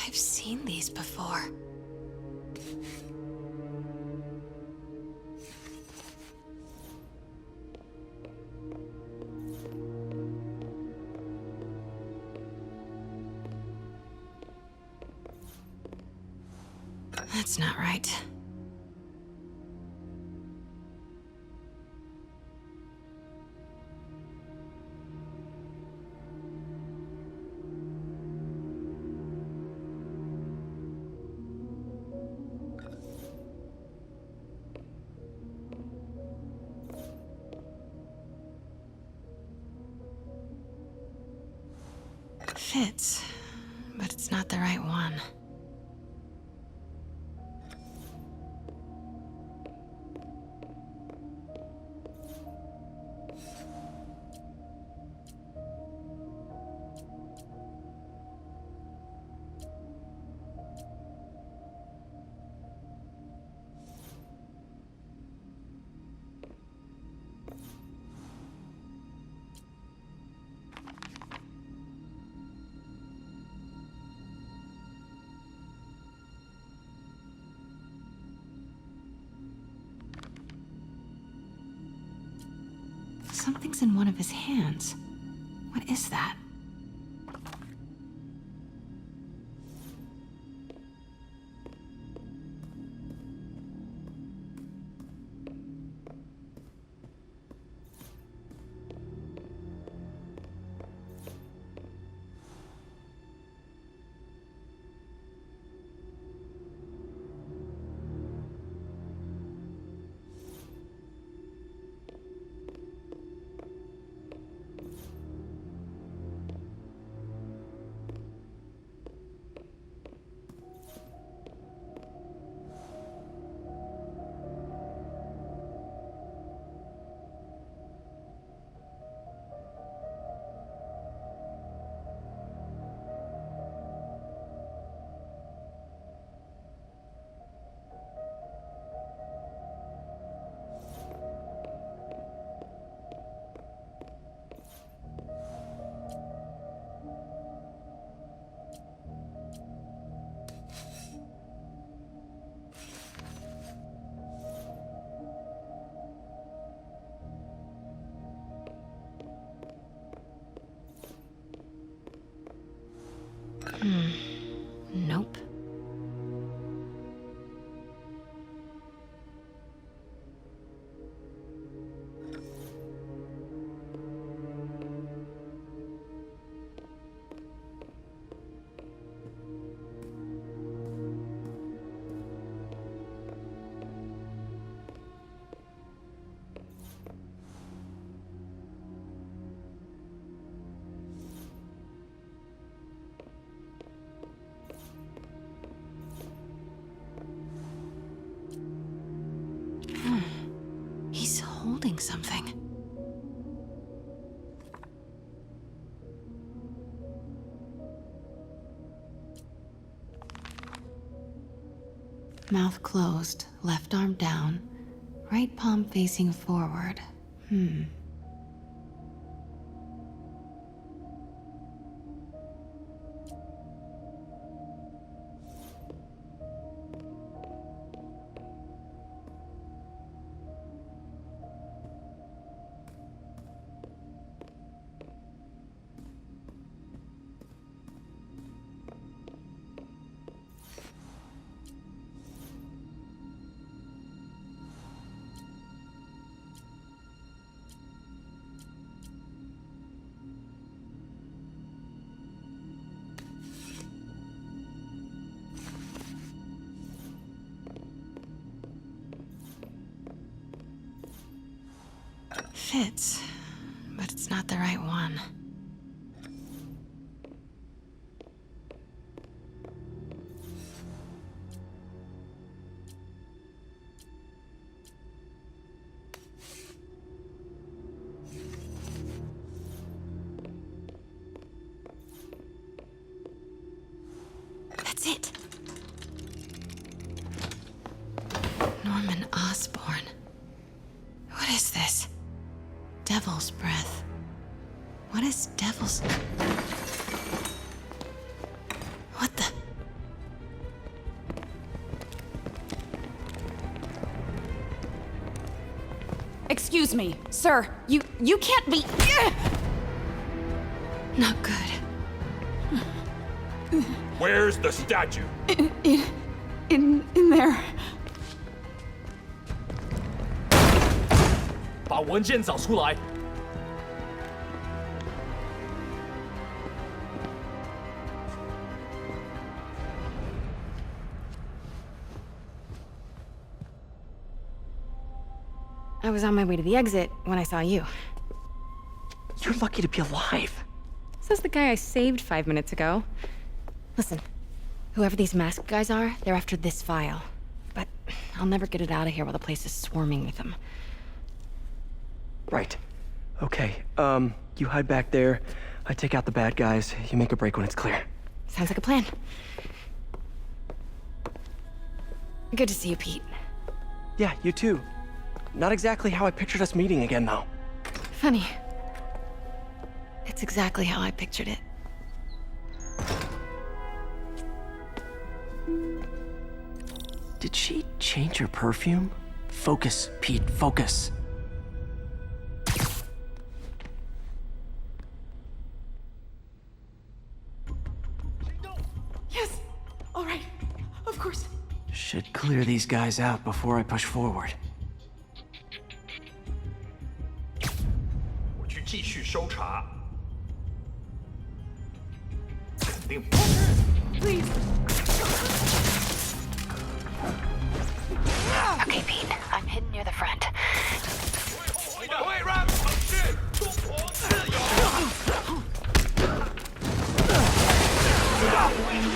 I've seen these before. That's not right. Fits, but it's not the right one. Something's in one of his hands. What is that? Mouth closed, left arm down, right palm facing forward. Fits, but it's not the right one. That's it. Norman Osborn. What is this? Devil's breath. What is devil's... What the... Excuse me, sir. You can't be... Not good. Where's the statue? In there. 把文件找出来。I was on my way to the exit when I saw you. You're lucky to be alive. Says the guy I saved 5 minutes ago. Listen, whoever these masked guys are, they're after this file. But I'll never get it out of here while the place is swarming with them. Right. Okay, you hide back there. I take out the bad guys. You make a break when it's clear. Sounds like a plan. Good to see you, Pete. Yeah, you too. Not exactly how I pictured us meeting again, though. Funny. It's exactly how I pictured it. Did she change her perfume? Focus, Pete, focus. Yes! All right. Of course. Should clear these guys out before I push forward. 我去继续搜查。肯定。Please. Okay, Pete. I'm hidden near the front. Wait, Rob! Oh, shit!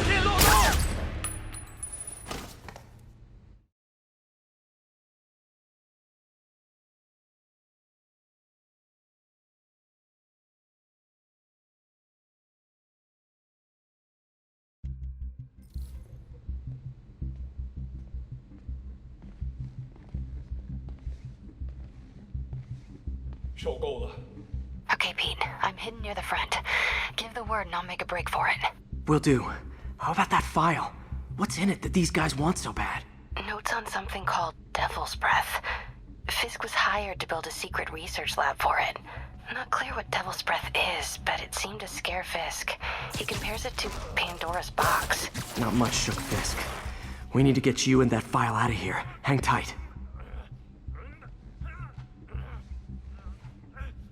别落后！ 受够了。 Okay, Pete. I'm hidden near the front. Give the word and I'll make a break for it. Will do. How about that file? What's in it that these guys want so bad? Notes on something called Devil's Breath. Fisk was hired to build a secret research lab for it. Not clear what Devil's Breath is, but it seemed to scare Fisk. He compares it to Pandora's box. Not much shook Fisk. We need to get you and that file out of here. Hang tight.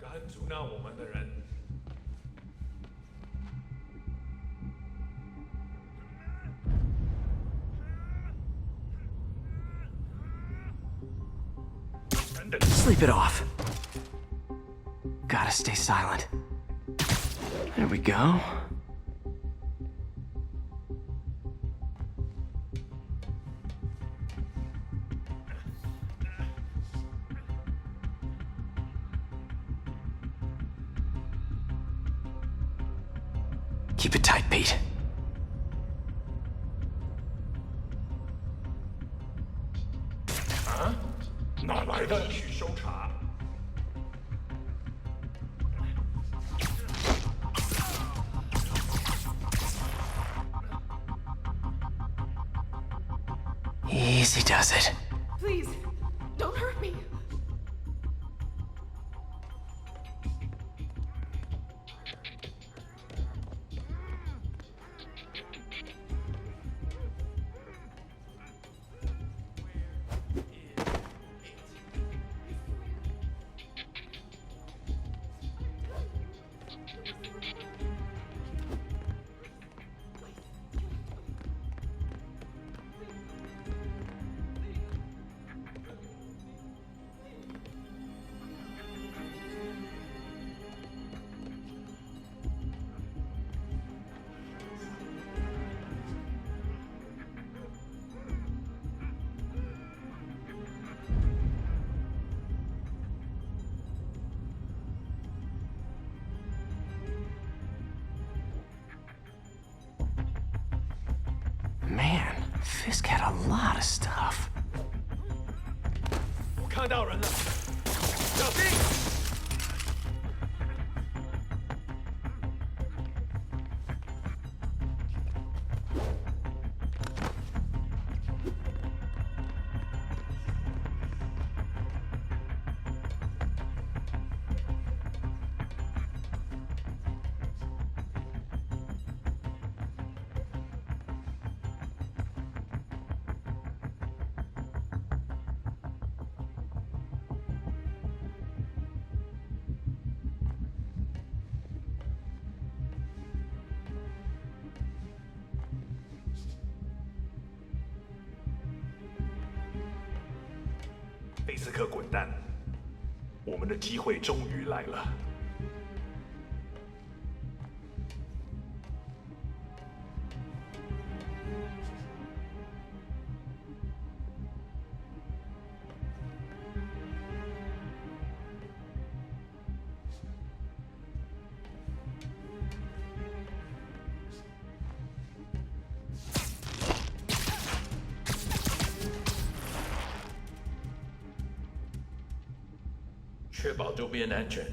敢阻挠我们的人。 Sleep it off. Gotta stay silent. There we go. Keep it tight, Pete. 来的继续搜查。Easy does it. Please, don't hurt me. Man, Fisk had a lot of stuff. 我看到人了，小心！ 菲斯克滚蛋！我们的机会终于来了。确保周边安全。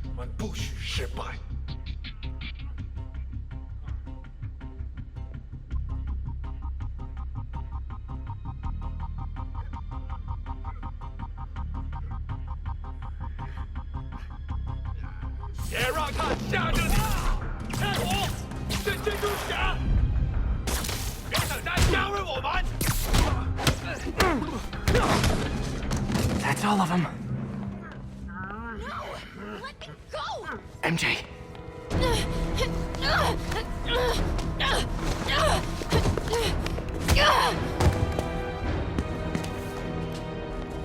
我们不许失败。别让他吓着你！开火！是蜘蛛侠！别等他加入我们！ That's all of them. MJ.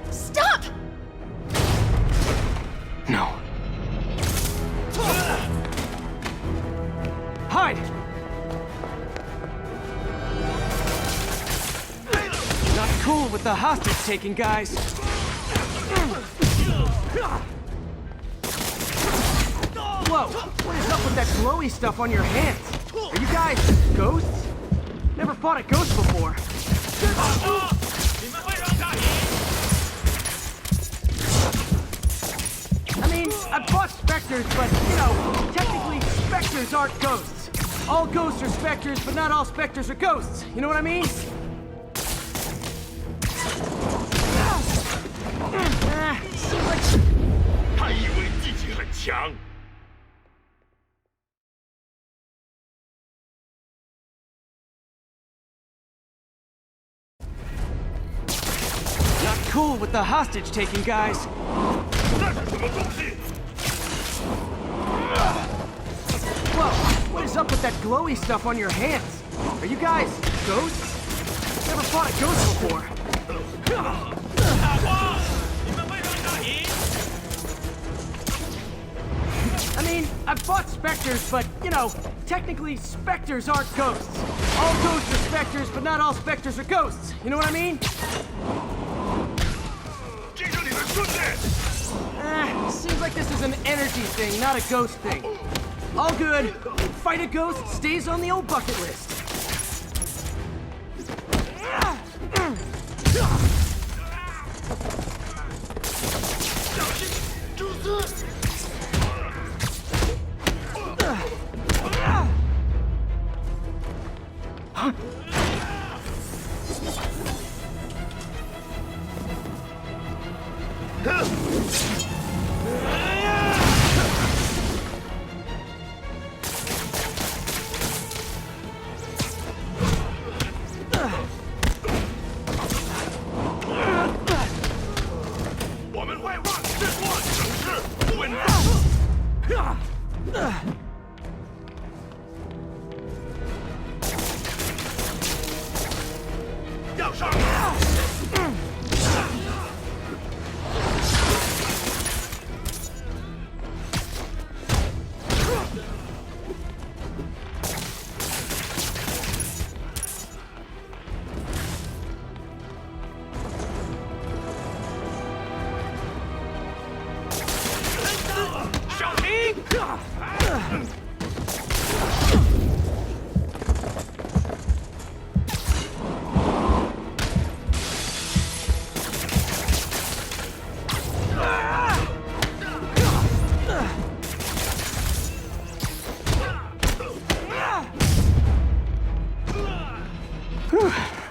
Stop! No. Hide! Not cool with the hostage taking, guys. Whoa! What is up with that glowy stuff on your hands? Are you guys ghosts? Never fought a ghost before. I mean, I've fought specters, but, you know, technically specters aren't ghosts. All ghosts are specters, but not all specters are ghosts. You know what I mean? 他以为自己很强。 Not cool with the hostage taking, guys. 那是什么东西？ Whoa! What is up with that glowy stuff on your hands? Are you guys ghosts? Never fought a ghost before. I mean, I've fought specters, but, you know, technically specters aren't ghosts. All ghosts are specters, but not all specters are ghosts. You know what I mean? Seems like this is an energy thing, not a ghost thing. All good. Fight a ghost stays on the old bucket list.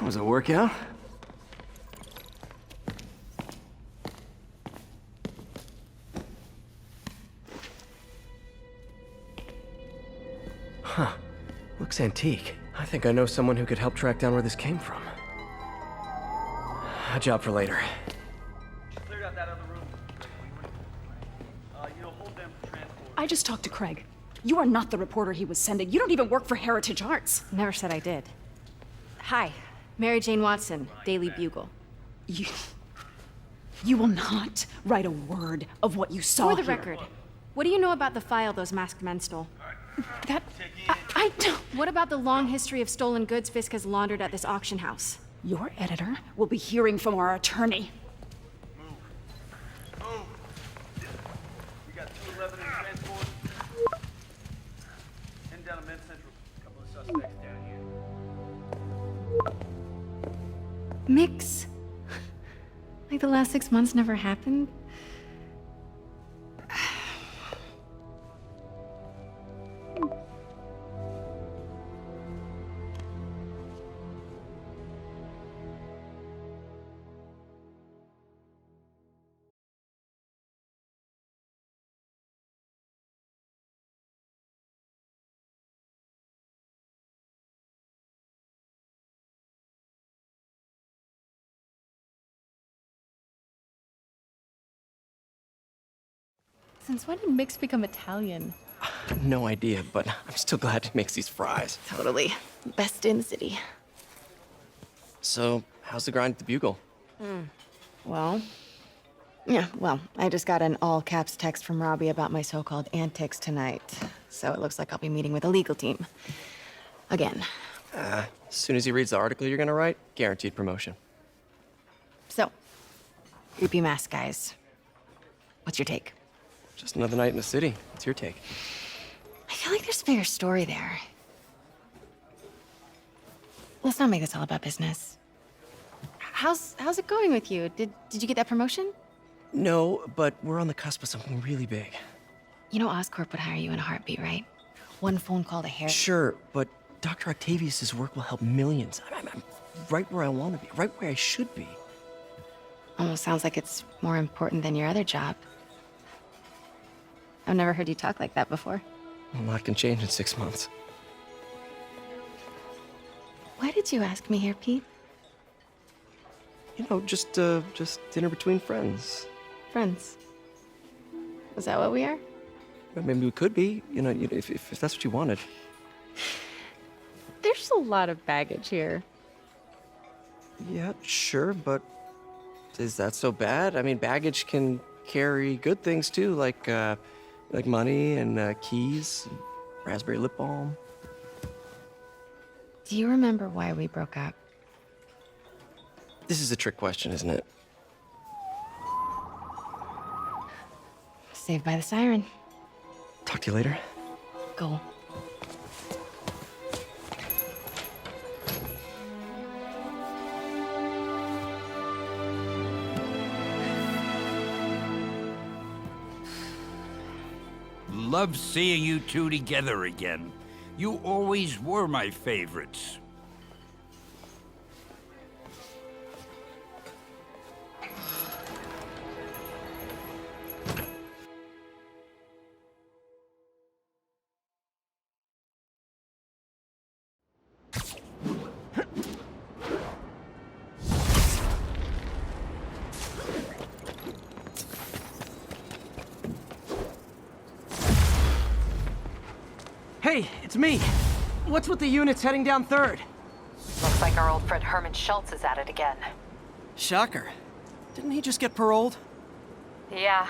Was it a workout? Huh. Looks antique. I think I know someone who could help track down where this came from. A job for later. Cleared out that other room. Hold them for transport. I just talked to Craig. You are not the reporter he was sending. You don't even work for Heritage Arts. Never said I did. Hi, Mary Jane Watson, Daily Bugle. You will not write a word of what you saw For the here. record, what do you know about the file those masked men stole? I don't... What about the long history of stolen goods Fisk has laundered at this auction house? Your editor will be hearing from our attorney. We got 211 in transport. Heading down to Men's Central. A couple of suspects down here. Mix. Like the last 6 months never happened? Since when did Mix become Italian? No idea, but I'm still glad he makes these fries. Totally. Best in the city. So, how's the grind at the Bugle? Well, I just got an all-caps text from Robbie about my so-called antics tonight. So it looks like I'll be meeting with the legal team. Again. As soon as he reads the article you're gonna write, guaranteed promotion. So, creepy mask guys. What's your take? Just another night in the city. What's your take? I feel like there's a bigger story there. Let's not make this all about business. How's it going with you? Did you get that promotion? No, but we're on the cusp of something really big. You know Oscorp would hire you in a heartbeat, right? One phone call to Harry. Sure, but Dr. Octavius's work will help millions. I'm right where I want to be, right where I should be. Almost sounds like it's more important than your other job. I've never heard you talk like that before. A lot can change in 6 months. Why did you ask me here, Pete? You know, just dinner between friends. Friends. Is that what we are? Well, maybe we could be, if that's what you wanted. There's a lot of baggage here. Yeah, sure, but is that so bad? I mean, baggage can carry good things too, like money and keys, and raspberry lip balm. Do you remember why we broke up? This is a trick question, isn't it? Saved by the siren. Talk to you later. Go. Love seeing you two together again. You always were my favorites. Hey, it's me. What's with the units heading down 3rd? Looks like our old friend Herman Schultz is at it again. Shocker. Didn't he just get paroled? Yeah,